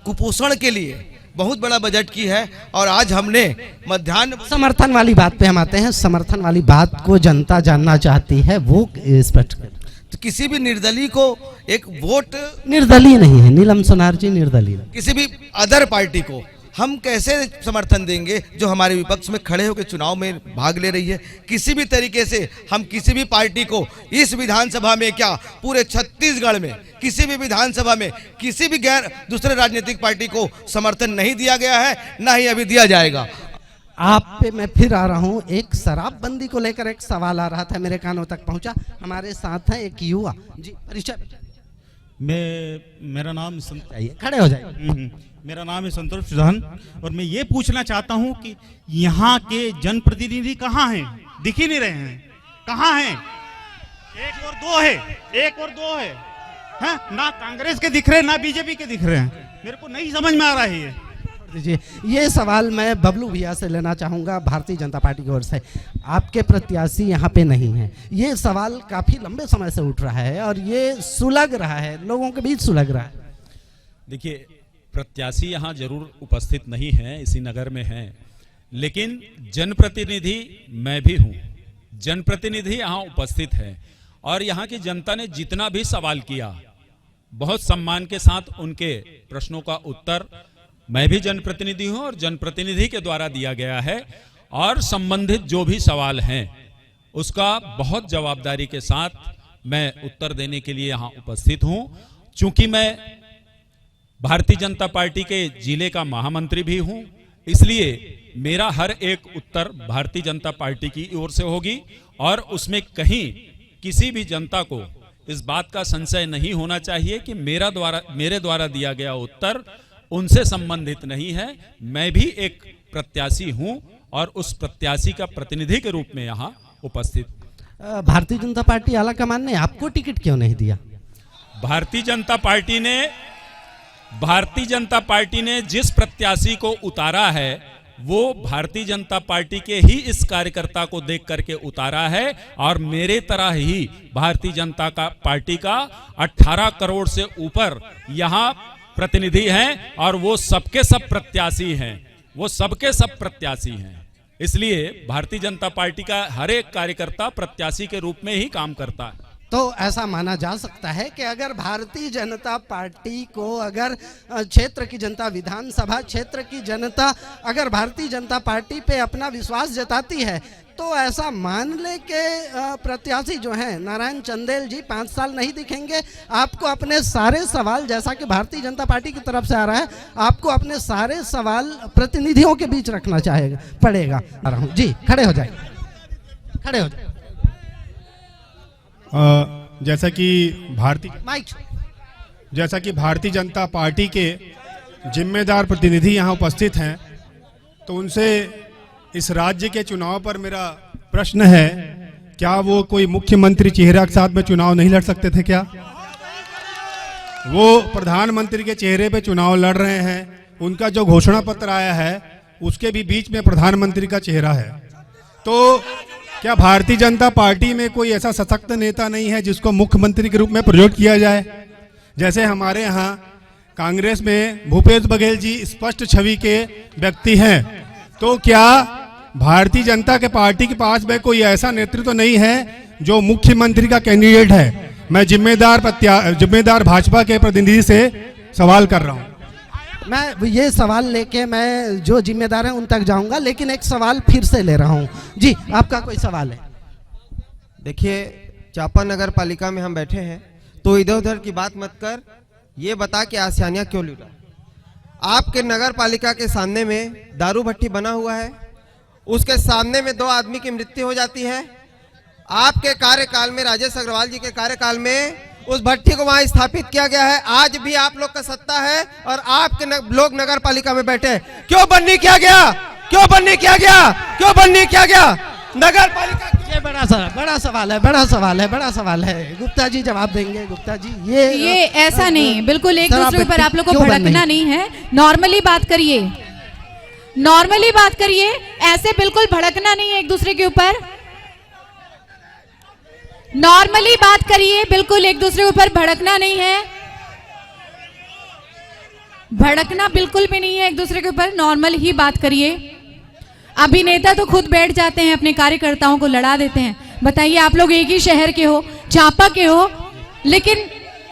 कुपोषण के लिए बहुत बड़ा बजट की है और आज हमने मध्याह्न समर्थन वाली बात पे हम आते हैं। समर्थन वाली बात को जनता जानना चाहती है, वो स्पष्ट करें। तो किसी भी निर्दलीय को एक वोट, निर्दलीय नहीं है नीलम सोनार जी, निर्दलीय किसी भी अदर पार्टी को हम कैसे समर्थन देंगे जो हमारे विपक्ष में खड़े होकर चुनाव में भाग ले रही है? किसी भी तरीके से हम किसी भी पार्टी को इस विधानसभा में, क्या पूरे छत्तीसगढ़ में किसी भी विधानसभा में किसी भी गैर दूसरे राजनीतिक पार्टी को समर्थन नहीं दिया गया है, ना ही अभी दिया जाएगा। आप पे मैं फिर आ रहा हूँ। एक शराबबंदी को लेकर एक सवाल आ रहा था, मेरे कानों तक पहुंचा। हमारे साथ है एक युवा जी, परिचय। मेरा नाम खड़े हो जाइए। मेरा नाम है संतोष प्रधान और मैं ये पूछना चाहता हूँ कि यहाँ के जनप्रतिनिधि कहाँ हैं? दिख ही नहीं रहे हैं, कहाँ हैं? एक और दो है, हाँ? ना कांग्रेस के दिख रहे हैं ना बीजेपी के दिख रहे हैं। मेरे को नहीं समझ में आ रहा है ये। जी, ये सवाल मैं बबलू भैया से लेना चाहूँगा, भारतीय जनता पार्टी की ओर से। आपके प्रत्याशी यहाँ पे नहीं हैं, ये सवाल काफ़ी लंबे समय से उठ रहा है और ये सुलग रहा है, लोगों के बीच सुलग रहा है। देखिए, प्रत्याशी यहाँ जरूर उपस्थित नहीं है, इसी नगर में हैं, लेकिन जनप्रतिनिधि मैं भी हूँ। जनप्रतिनिधि यहाँ उपस्थित है और यहाँ की जनता ने जितना भी सवाल किया, बहुत सम्मान के साथ उनके प्रश्नों का उत्तर मैं भी जनप्रतिनिधि हूँ और जनप्रतिनिधि के द्वारा दिया गया है और संबंधित जो भी सवाल हैं उसका बहुत जवाबदारी के साथ मैं उत्तर देने के लिए यहाँ उपस्थित हूँ। चूंकि मैं भारतीय जनता पार्टी के जिले का महामंत्री भी हूं, इसलिए मेरा हर एक उत्तर भारतीय जनता पार्टी की ओर से होगी और उसमें कहीं किसी भी जनता को इस बात का संशय नहीं होना चाहिए कि मेरे द्वारा दिया गया उत्तर उनसे संबंधित नहीं है। मैं भी एक प्रत्याशी हूं और उस प्रत्याशी का प्रतिनिधि के रूप में यहाँ उपस्थित। भारतीय जनता पार्टी आलाकमान ने आपको टिकट क्यों नहीं दिया? भारतीय जनता पार्टी ने जिस प्रत्याशी को उतारा है वो भारतीय जनता पार्टी के ही इस कार्यकर्ता को देख करके उतारा है और मेरे तरह ही भारतीय जनता पार्टी का 18 करोड़ से ऊपर यहाँ प्रतिनिधि हैं और वो सबके सब प्रत्याशी हैं। इसलिए भारतीय जनता पार्टी का हर एक कार्यकर्ता प्रत्याशी के रूप में ही काम करता है। तो ऐसा माना जा सकता है कि अगर भारतीय जनता पार्टी को, अगर क्षेत्र की जनता, विधानसभा क्षेत्र की जनता अगर भारतीय जनता पार्टी पे अपना विश्वास जताती है, तो ऐसा मान ले के प्रत्याशी जो हैं नारायण चंदेल जी 5 साल नहीं दिखेंगे। आपको अपने सारे सवाल, जैसा कि भारतीय जनता पार्टी की तरफ से आ रहा है, आपको अपने सारे सवाल प्रतिनिधियों के बीच रखना पड़ेगा। जी, खड़े हो जाए। जैसा कि भारतीय जनता पार्टी के जिम्मेदार प्रतिनिधि यहाँ उपस्थित हैं, तो उनसे इस राज्य के चुनाव पर मेरा प्रश्न है, क्या वो कोई मुख्यमंत्री चेहरा के साथ में चुनाव नहीं लड़ सकते थे? क्या वो प्रधानमंत्री के चेहरे पे चुनाव लड़ रहे हैं? उनका जो घोषणा पत्र आया है उसके भी बीच में प्रधानमंत्री का चेहरा है। तो क्या भारतीय जनता पार्टी में कोई ऐसा सशक्त नेता नहीं है जिसको मुख्यमंत्री के रूप में प्रयोग किया जाए? जैसे हमारे यहाँ कांग्रेस में भूपेश बघेल जी स्पष्ट छवि के व्यक्ति हैं, तो क्या भारतीय जनता के पार्टी के पास में कोई ऐसा नेतृत्व नहीं है जो मुख्यमंत्री का कैंडिडेट है? मैं जिम्मेदार भाजपा के प्रतिनिधि से सवाल कर रहा हूँ। मैं ये सवाल लेके मैं जो जिम्मेदार हैं उन तक जाऊंगा, लेकिन एक सवाल फिर से ले रहा हूँ। जी, आपका कोई सवाल है? देखिए, चांपा नगर पालिका में हम बैठे हैं, तो इधर उधर की बात मत कर, ये बता कि आसियानिया क्यों लूटा? आपके नगर पालिका के सामने में दारू भट्टी बना हुआ है, उसके सामने में 2 आदमी की मृत्यु हो जाती है आपके कार्यकाल में, राजेश अग्रवाल जी के कार्यकाल में उस भट्टी को वहां स्थापित किया गया है। आज भी आप लोग का सत्ता है और आपके लोग नगर पालिका में बैठे हैं। क्यों बंद नहीं किया गया? क्यों बंद नहीं किया गया? क्यों बंद नहीं किया गया नगर पालिका? ये बड़ा सवाल है। गुप्ता जी जवाब देंगे। गुप्ता जी, ये ऐसा नहीं, बिल्कुल एक दूसरे पर आप लोग को भड़कना नहीं है। नॉर्मली बात करिए, नॉर्मली बात करिए, ऐसे बिल्कुल भड़कना नहीं है एक दूसरे के ऊपर। नॉर्मली बात करिए, बिल्कुल एक दूसरे के ऊपर भड़कना नहीं है। भड़कना बिल्कुल भी नहीं है एक दूसरे के ऊपर, नॉर्मल ही बात करिए। अभिनेता तो खुद बैठ जाते हैं, अपने कार्यकर्ताओं को लड़ा देते हैं। बताइए, आप लोग एक ही शहर के हो, चांपा के हो, लेकिन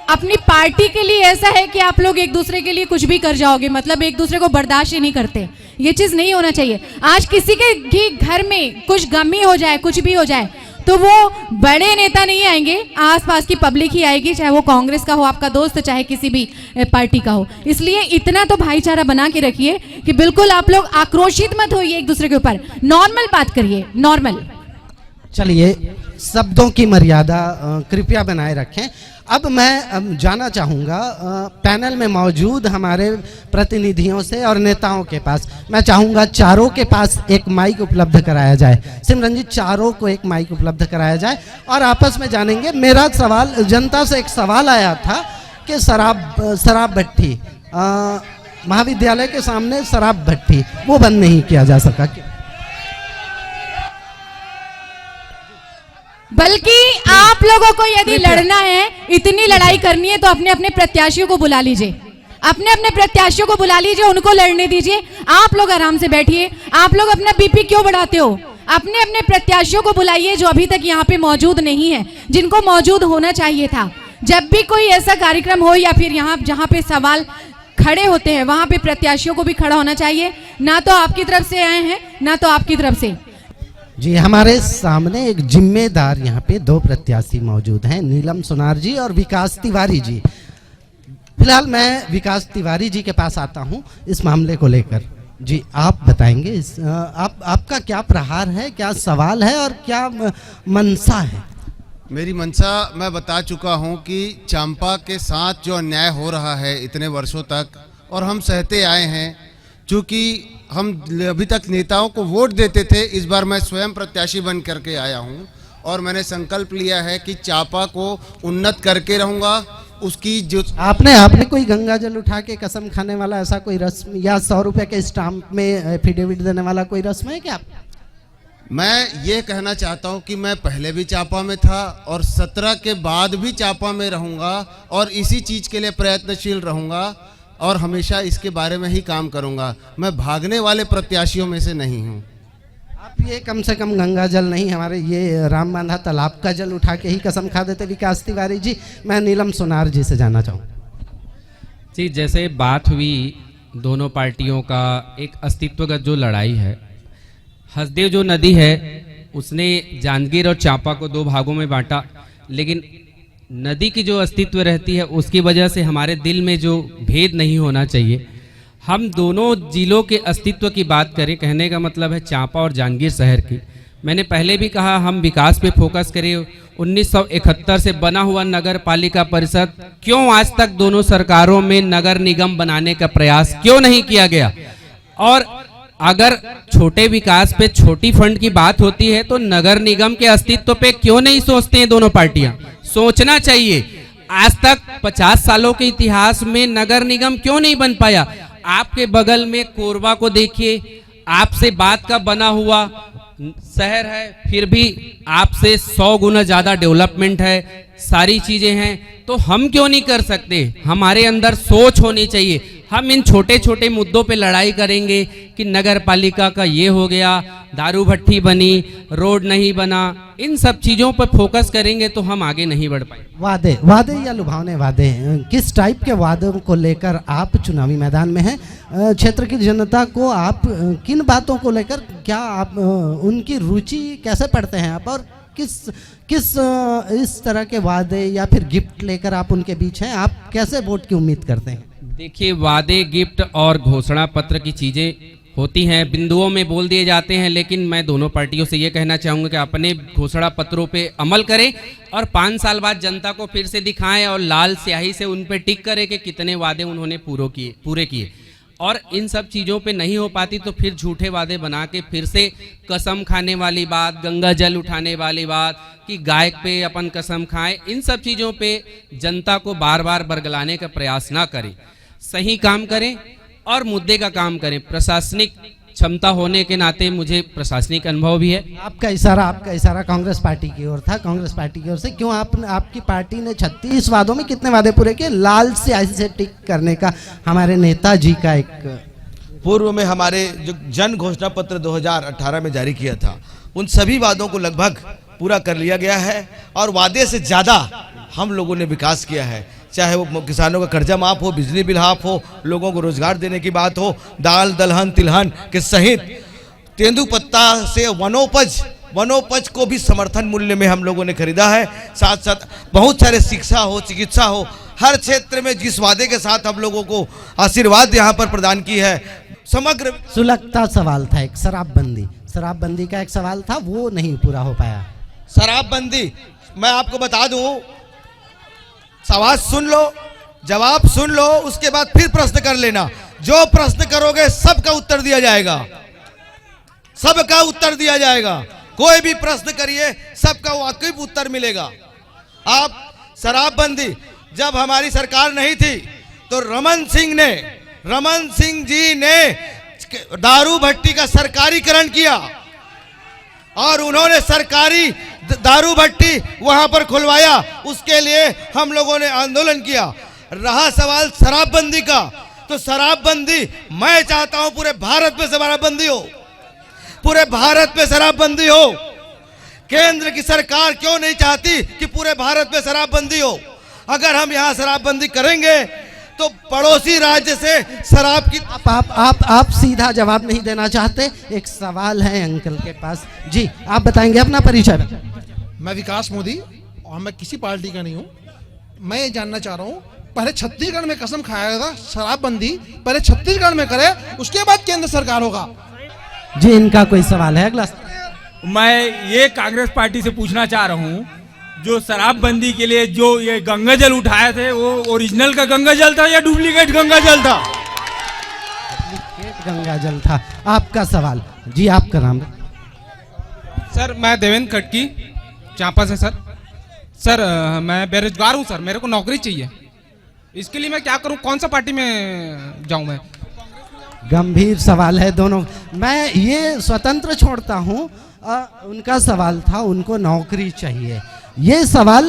अपनी पार्टी के लिए ऐसा है कि आप लोग एक दूसरे के लिए कुछ भी कर जाओगे, मतलब एक दूसरे को बर्दाश्त ही नहीं करते। ये चीज नहीं होना चाहिए। आज किसी के भी घर में कुछ गम ही हो जाए, कुछ भी हो जाए, तो वो बड़े नेता नहीं आएंगे, आसपास की पब्लिक ही आएगी, चाहे वो कांग्रेस का हो आपका दोस्त, चाहे किसी भी पार्टी का हो। इसलिए इतना तो भाईचारा बना के रखिए कि बिल्कुल आप लोग आक्रोशित मत होइए एक दूसरे के ऊपर, नॉर्मल बात करिए, नॉर्मल। चलिए, शब्दों की मर्यादा कृपया बनाए रखें। अब मैं जाना चाहूँगा पैनल में मौजूद हमारे प्रतिनिधियों से और नेताओं के पास। मैं चाहूँगा चारों के पास एक माइक उपलब्ध कराया जाए। सिमरन जी, चारों को एक माइक उपलब्ध कराया जाए और आपस में जानेंगे। मेरा सवाल, जनता से एक सवाल आया था कि शराब भट्टी, महाविद्यालय के सामने शराब भट्टी, वो बंद नहीं किया जा सका। बल्कि आप लोगों को यदि लड़ना है, इतनी लड़ाई करनी है, तो अपने अपने प्रत्याशियों को बुला लीजिए, अपने अपने प्रत्याशियों को बुला लीजिए, उनको लड़ने दीजिए। आप लोग आराम से बैठिए। आप लोग अपना बीपी क्यों बढ़ाते हो? अपने अपने प्रत्याशियों को बुलाइए जो अभी तक यहाँ पे मौजूद नहीं है, जिनको मौजूद होना चाहिए था। जब भी कोई ऐसा कार्यक्रम हो या फिर यहाँ जहाँ पे सवाल खड़े होते हैं, वहां पे प्रत्याशियों को भी खड़ा होना चाहिए। ना तो आपकी तरफ से आए हैं, ना तो आपकी तरफ से। जी, हमारे सामने एक जिम्मेदार यहाँ पे दो प्रत्याशी मौजूद हैं, नीलम सुनार जी और विकास तिवारी जी। फिलहाल मैं विकास तिवारी जी के पास आता हूँ इस मामले को लेकर। जी, आप बताएंगे आपका क्या प्रहार है, क्या सवाल है और क्या मनसा है? मेरी मंशा मैं बता चुका हूं कि चांपा के साथ जो अन्याय हो रहा है इतने वर्षों तक, और हम सहते आए हैं। चूँकि हम अभी तक नेताओं को वोट देते थे, इस बार मैं स्वयं प्रत्याशी बन करके आया हूं और मैंने संकल्प लिया है कि चांपा को उन्नत करके रहूंगा। उसकी जो आपने कोई गंगा जल उठा के कसम खाने वाला ऐसा कोई रस्म या 100 रुपए के स्टाम्प में एफिडेविट देने वाला कोई रस्म है क्या? मैं ये कहना चाहता हूं कि मैं पहले भी चांपा में था और 17 के बाद भी चांपा में रहूंगा और इसी चीज के लिए प्रयत्नशील रहूंगा और हमेशा इसके बारे में ही काम करूंगा। मैं भागने वाले प्रत्याशियों में से नहीं हूं। आप ये कम से कम गंगा जल नहीं, हमारे ये राम बांधा तालाब का जल उठा के ही कसम खा देते विकास तिवारी जी। मैं नीलम सुनार जी से जानना चाहूँ। जी, जैसे बात हुई दोनों पार्टियों का एक अस्तित्वगत जो लड़ाई है, हसदेव जो नदी है उसने जांजगीर और चांपा को दो भागों में बांटा, लेकिन नदी की जो अस्तित्व रहती है उसकी वजह से हमारे दिल में जो भेद नहीं होना चाहिए। हम दोनों जिलों के अस्तित्व की बात करें, कहने का मतलब है चांपा और जांजगीर शहर की। मैंने पहले भी कहा हम विकास पे फोकस करें। 1971 से बना हुआ नगर पालिका परिषद, क्यों आज तक दोनों सरकारों में नगर निगम बनाने का प्रयास क्यों नहीं किया गया? और अगर छोटे विकास पे छोटी फंड की बात होती है तो नगर निगम के अस्तित्व पे क्यों नहीं सोचते हैं दोनों पार्टियां? सोचना चाहिए। आज तक 50 सालों के इतिहास में नगर निगम क्यों नहीं बन पाया? आपके बगल में कोरबा को देखिए, आपसे बात का बना हुआ शहर है, फिर भी आपसे 100 गुना ज्यादा डेवलपमेंट है, सारी चीजें हैं, तो हम क्यों नहीं कर सकते? हमारे अंदर सोच होनी चाहिए। हम इन छोटे छोटे मुद्दों पे लड़ाई करेंगे कि नगर पालिका का ये हो गया, दारू भट्टी बनी, रोड नहीं बना, इन सब चीजों पर फोकस करेंगे तो हम आगे नहीं बढ़ पाएंगे। वादे या लुभावने वादे, किस टाइप के वादों को लेकर आप चुनावी मैदान में हैं? क्षेत्र की जनता को आप किन बातों को लेकर, क्या आप उनकी रुचि कैसे पढ़ते हैं आप, और किस इस तरह के वादे या फिर गिफ्ट लेकर आप उनके बीच हैं? आप कैसे वोट की उम्मीद करते हैं? देखिए, वादे, गिफ्ट और घोषणा पत्र की चीजें होती हैं, बिंदुओं में बोल दिए जाते हैं, लेकिन मैं दोनों पार्टियों से ये कहना चाहूँगा कि अपने घोषणा पत्रों पे अमल करें और 5 साल बाद जनता को फिर से दिखाएं और लाल स्याही से उन पे टिक करें कि कितने वादे उन्होंने पूरे किए। और इन सब चीज़ों पे नहीं हो पाती तो फिर झूठे वादे बना के फिर से कसम खाने वाली बात, गंगा जल उठाने वाली बात कि गाय पे अपन कसम खाएं, इन सब चीज़ों पे जनता को बार बार बरगलाने का प्रयास ना करें। सही काम करें और मुद्दे का काम करें। प्रशासनिक क्षमता होने के नाते मुझे प्रशासनिक अनुभव भी है। आपका इशारा कांग्रेस पार्टी की ओर था, कांग्रेस पार्टी की ओर से क्यों आपकी पार्टी ने 36 वादों में कितने वादे पूरे किए? लाल स्याही से टिक करने का हमारे नेताजी का एक पूर्व में हमारे जो जन घोषणा पत्र 2018 में जारी किया था, उन सभी वादों को लगभग पूरा कर लिया गया है और वादे से ज़्यादा हम लोगों ने विकास किया है। चाहे वो किसानों का कर्जा माफ हो, बिजली बिल हाफ हो, लोगों को रोजगार देने की बात हो, दाल दलहन तिलहन के सहित तेंदुपत्ता से वनोपज को भी समर्थन मूल्य में हम लोगों ने खरीदा है। साथ साथ बहुत सारे शिक्षा हो, चिकित्सा हो, हर क्षेत्र में जिस वादे के साथ हम लोगों को आशीर्वाद यहाँ पर प्रदान की है, समग्र सुलगता सवाल था एक शराबबंदी का एक सवाल था, वो नहीं पूरा हो पाया। शराबबंदी, मैं आपको बता दूं, सवाल सुन लो, जवाब सुन लो, उसके बाद फिर प्रश्न कर लेना। जो प्रश्न करोगे सबका उत्तर दिया जाएगा, सबका उत्तर दिया जाएगा। कोई भी प्रश्न करिए, सबका वाकिफ उत्तर मिलेगा। आप शराबबंदी, जब हमारी सरकार नहीं थी तो रमन सिंह जी ने दारू भट्टी का सरकारीकरण किया और उन्होंने सरकारी दारू भट्टी वहां पर खुलवाया। उसके लिए हम लोगों ने आंदोलन किया। रहा सवाल शराबबंदी का, तो शराबबंदी मैं चाहता हूं पूरे भारत में शराबबंदी हो, पूरे भारत में शराबबंदी हो। केंद्र की सरकार क्यों नहीं चाहती कि पूरे भारत में शराबबंदी हो? अगर हम यहां शराबबंदी करेंगे तो पड़ोसी राज्य से शराब की आप सीधा जवाब नहीं देना चाहते? एक सवाल है अंकल के पास। जी, आप बताएंगे अपना परिचय? मैं विकास मोदी और मैं किसी पार्टी का नहीं हूँ। मैं ये जानना चाह रहा हूँ, पहले छत्तीसगढ़ में कसम खाया था शराबबंदी, पहले छत्तीसगढ़ में करे, उसके बाद केंद्र सरकार होगा। जी, इनका कोई सवाल है अगला? मैं ये कांग्रेस पार्टी से पूछना चाह रहा हूँ, जो शराबबंदी के लिए जो ये गंगा जल उठाए थे, वो ओरिजिनल का गंगा जल था या डुप्लीकेट गंगा जल था? डुप्लीकेट गंगा जल था। आपका सवाल? जी, आपका नाम? सर, मैं देवेंद्र खटकी, चांपा से। सर, मैं बेरोजगार हूँ सर, मेरे को नौकरी चाहिए। इसके लिए मैं क्या करूँ, कौन सा पार्टी में जाऊँ मैं? गंभीर सवाल है दोनों। मैं ये स्वतंत्र छोड़ता हूँ, उनका सवाल था, उनको नौकरी चाहिए। ये सवाल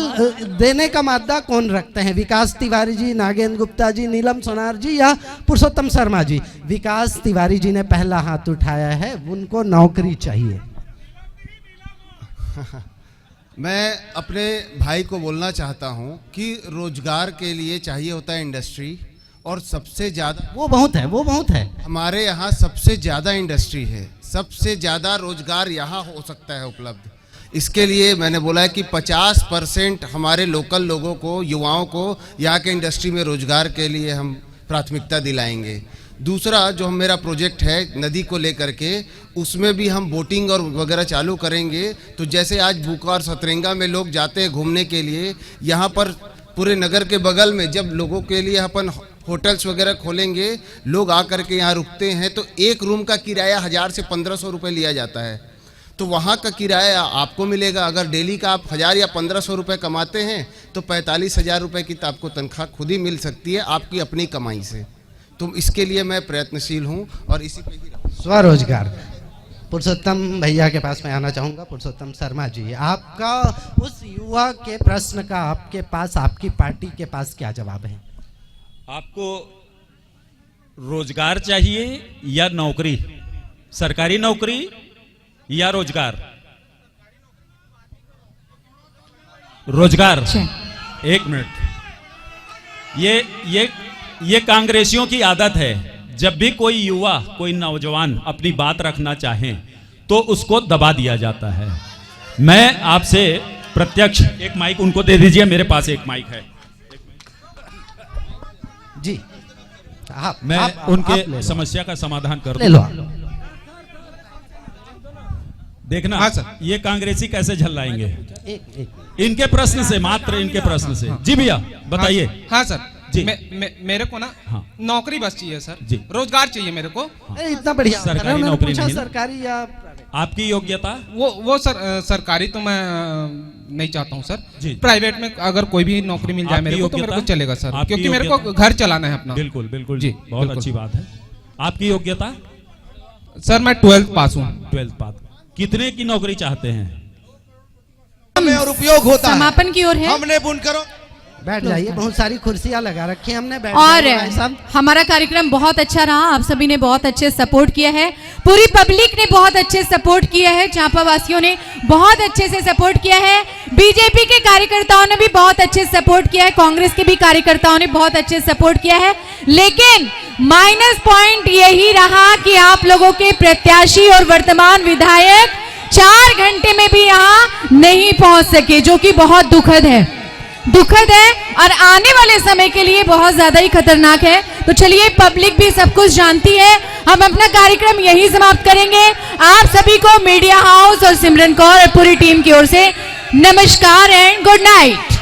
देने का मादा कौन रखते हैं? विकास तिवारी जी, नागेंद्र गुप्ता जी, नीलम सोनार जी या पुरुषोत्तम शर्मा जी? विकास तिवारी जी ने पहला हाथ उठाया है, उनको नौकरी चाहिए। मैं अपने भाई को बोलना चाहता हूं कि रोजगार के लिए चाहिए होता है इंडस्ट्री, और सबसे ज़्यादा वो बहुत है हमारे यहाँ सबसे ज़्यादा इंडस्ट्री है, सबसे ज़्यादा रोजगार यहाँ हो सकता है उपलब्ध। इसके लिए मैंने बोला है कि 50% हमारे लोकल लोगों को, युवाओं को यहाँ के इंडस्ट्री में रोजगार के लिए हम प्राथमिकता दिलाएंगे। दूसरा जो मेरा प्रोजेक्ट है नदी को लेकर के, उसमें भी हम बोटिंग और वगैरह चालू करेंगे। तो जैसे आज बुका और सतरंगा में लोग जाते हैं घूमने के लिए, यहाँ पर पूरे नगर के बगल में जब लोगों के लिए अपन होटल्स वगैरह खोलेंगे, लोग आकर के यहाँ रुकते हैं, तो एक रूम का किराया 1000 से 1500 रुपये लिया जाता है। तो वहाँ का किराया आपको मिलेगा। अगर डेली का आप 1000 या 1500 रुपये कमाते हैं तो 45,000 रुपये की तो आपको तनख्वाह खुद ही मिल सकती है आपकी अपनी कमाई से। तो इसके लिए मैं प्रयत्नशील हूँ और इसी पे ही स्वरोजगार। पुरुषोत्तम भैया के पास मैं आना चाहूँगा। पुरुषोत्तम शर्मा जी, आपका उस युवा के प्रश्न का आपके पास, आपकी पार्टी के पास क्या जवाब है? आपको रोजगार चाहिए या नौकरी? सरकारी नौकरी या रोजगार? रोजगार। एक मिनट। ये कांग्रेसियों की आदत है, जब भी कोई युवा, कोई नौजवान अपनी बात रखना चाहें तो उसको दबा दिया जाता है। मैं आपसे प्रत्यक्ष, एक माइक उनको दे दीजिए, मेरे पास एक माइक है। जी, मैं आप उनके ले लो। समस्या का समाधान कर ले लो दूंगा। देखना हाँ, सर। ये कांग्रेसी कैसे झल्लाएंगे एक इनके प्रश्न से, मात्र इनके प्रश्न से। जी भैया बताइए। हाँ सर जी। मेरे को ना नौकरी बस चाहिए सर, जी। रोजगार चाहिए मेरे को। अरे इतना बढ़िया सरकारी उन्होंने नौकरी पूछा नहीं ना? सरकारी या आपकी योग्यता? वो सर सरकारी तो मैं नहीं चाहता हूँ सर। प्राइवेट में अगर कोई भी नौकरी मिल जाए आपकी मेरे को तो मेरे को योग्यता? चलेगा सर, आपकी क्योंकि मेरे को योग्यता? घर चलाना है अपना। बिल्कुल बिल्कुल जी, बहुत बिल्कुल। अच्छी बात है। आपकी योग्यता? सर मैं 12th पास हूँ। 12th पास। कितने की नौकरी चाहते हैं? में और उपयोग होता है। समापन की ओर है। हमने बुनकरों बैठ जाइए, बहुत सारी कुर्सियां लगा रखी हैं हमने, बैठ और जाइए भाई साहब। हमारा कार्यक्रम बहुत अच्छा रहा, आप सभी ने बहुत अच्छे सपोर्ट किया है, पूरी पब्लिक ने बहुत अच्छे सपोर्ट किया है, चांपा वासियों ने बहुत अच्छे से सपोर्ट किया है, बीजेपी के कार्यकर्ताओं ने भी बहुत अच्छे सपोर्ट किया है, कांग्रेस के भी कार्यकर्ताओं ने बहुत अच्छे सपोर्ट किया है। लेकिन माइनस पॉइंट यही रहा कि आप लोगों के प्रत्याशी और वर्तमान विधायक 4 घंटे में भी यहाँ नहीं पहुंच सके, जो कि बहुत दुखद है और आने वाले समय के लिए बहुत ज्यादा ही खतरनाक है। तो चलिए, पब्लिक भी सब कुछ जानती है, हम अपना कार्यक्रम यही समाप्त करेंगे। आप सभी को मीडिया हाउस और सिमरन कौर और पूरी टीम की ओर से नमस्कार एंड गुड नाइट।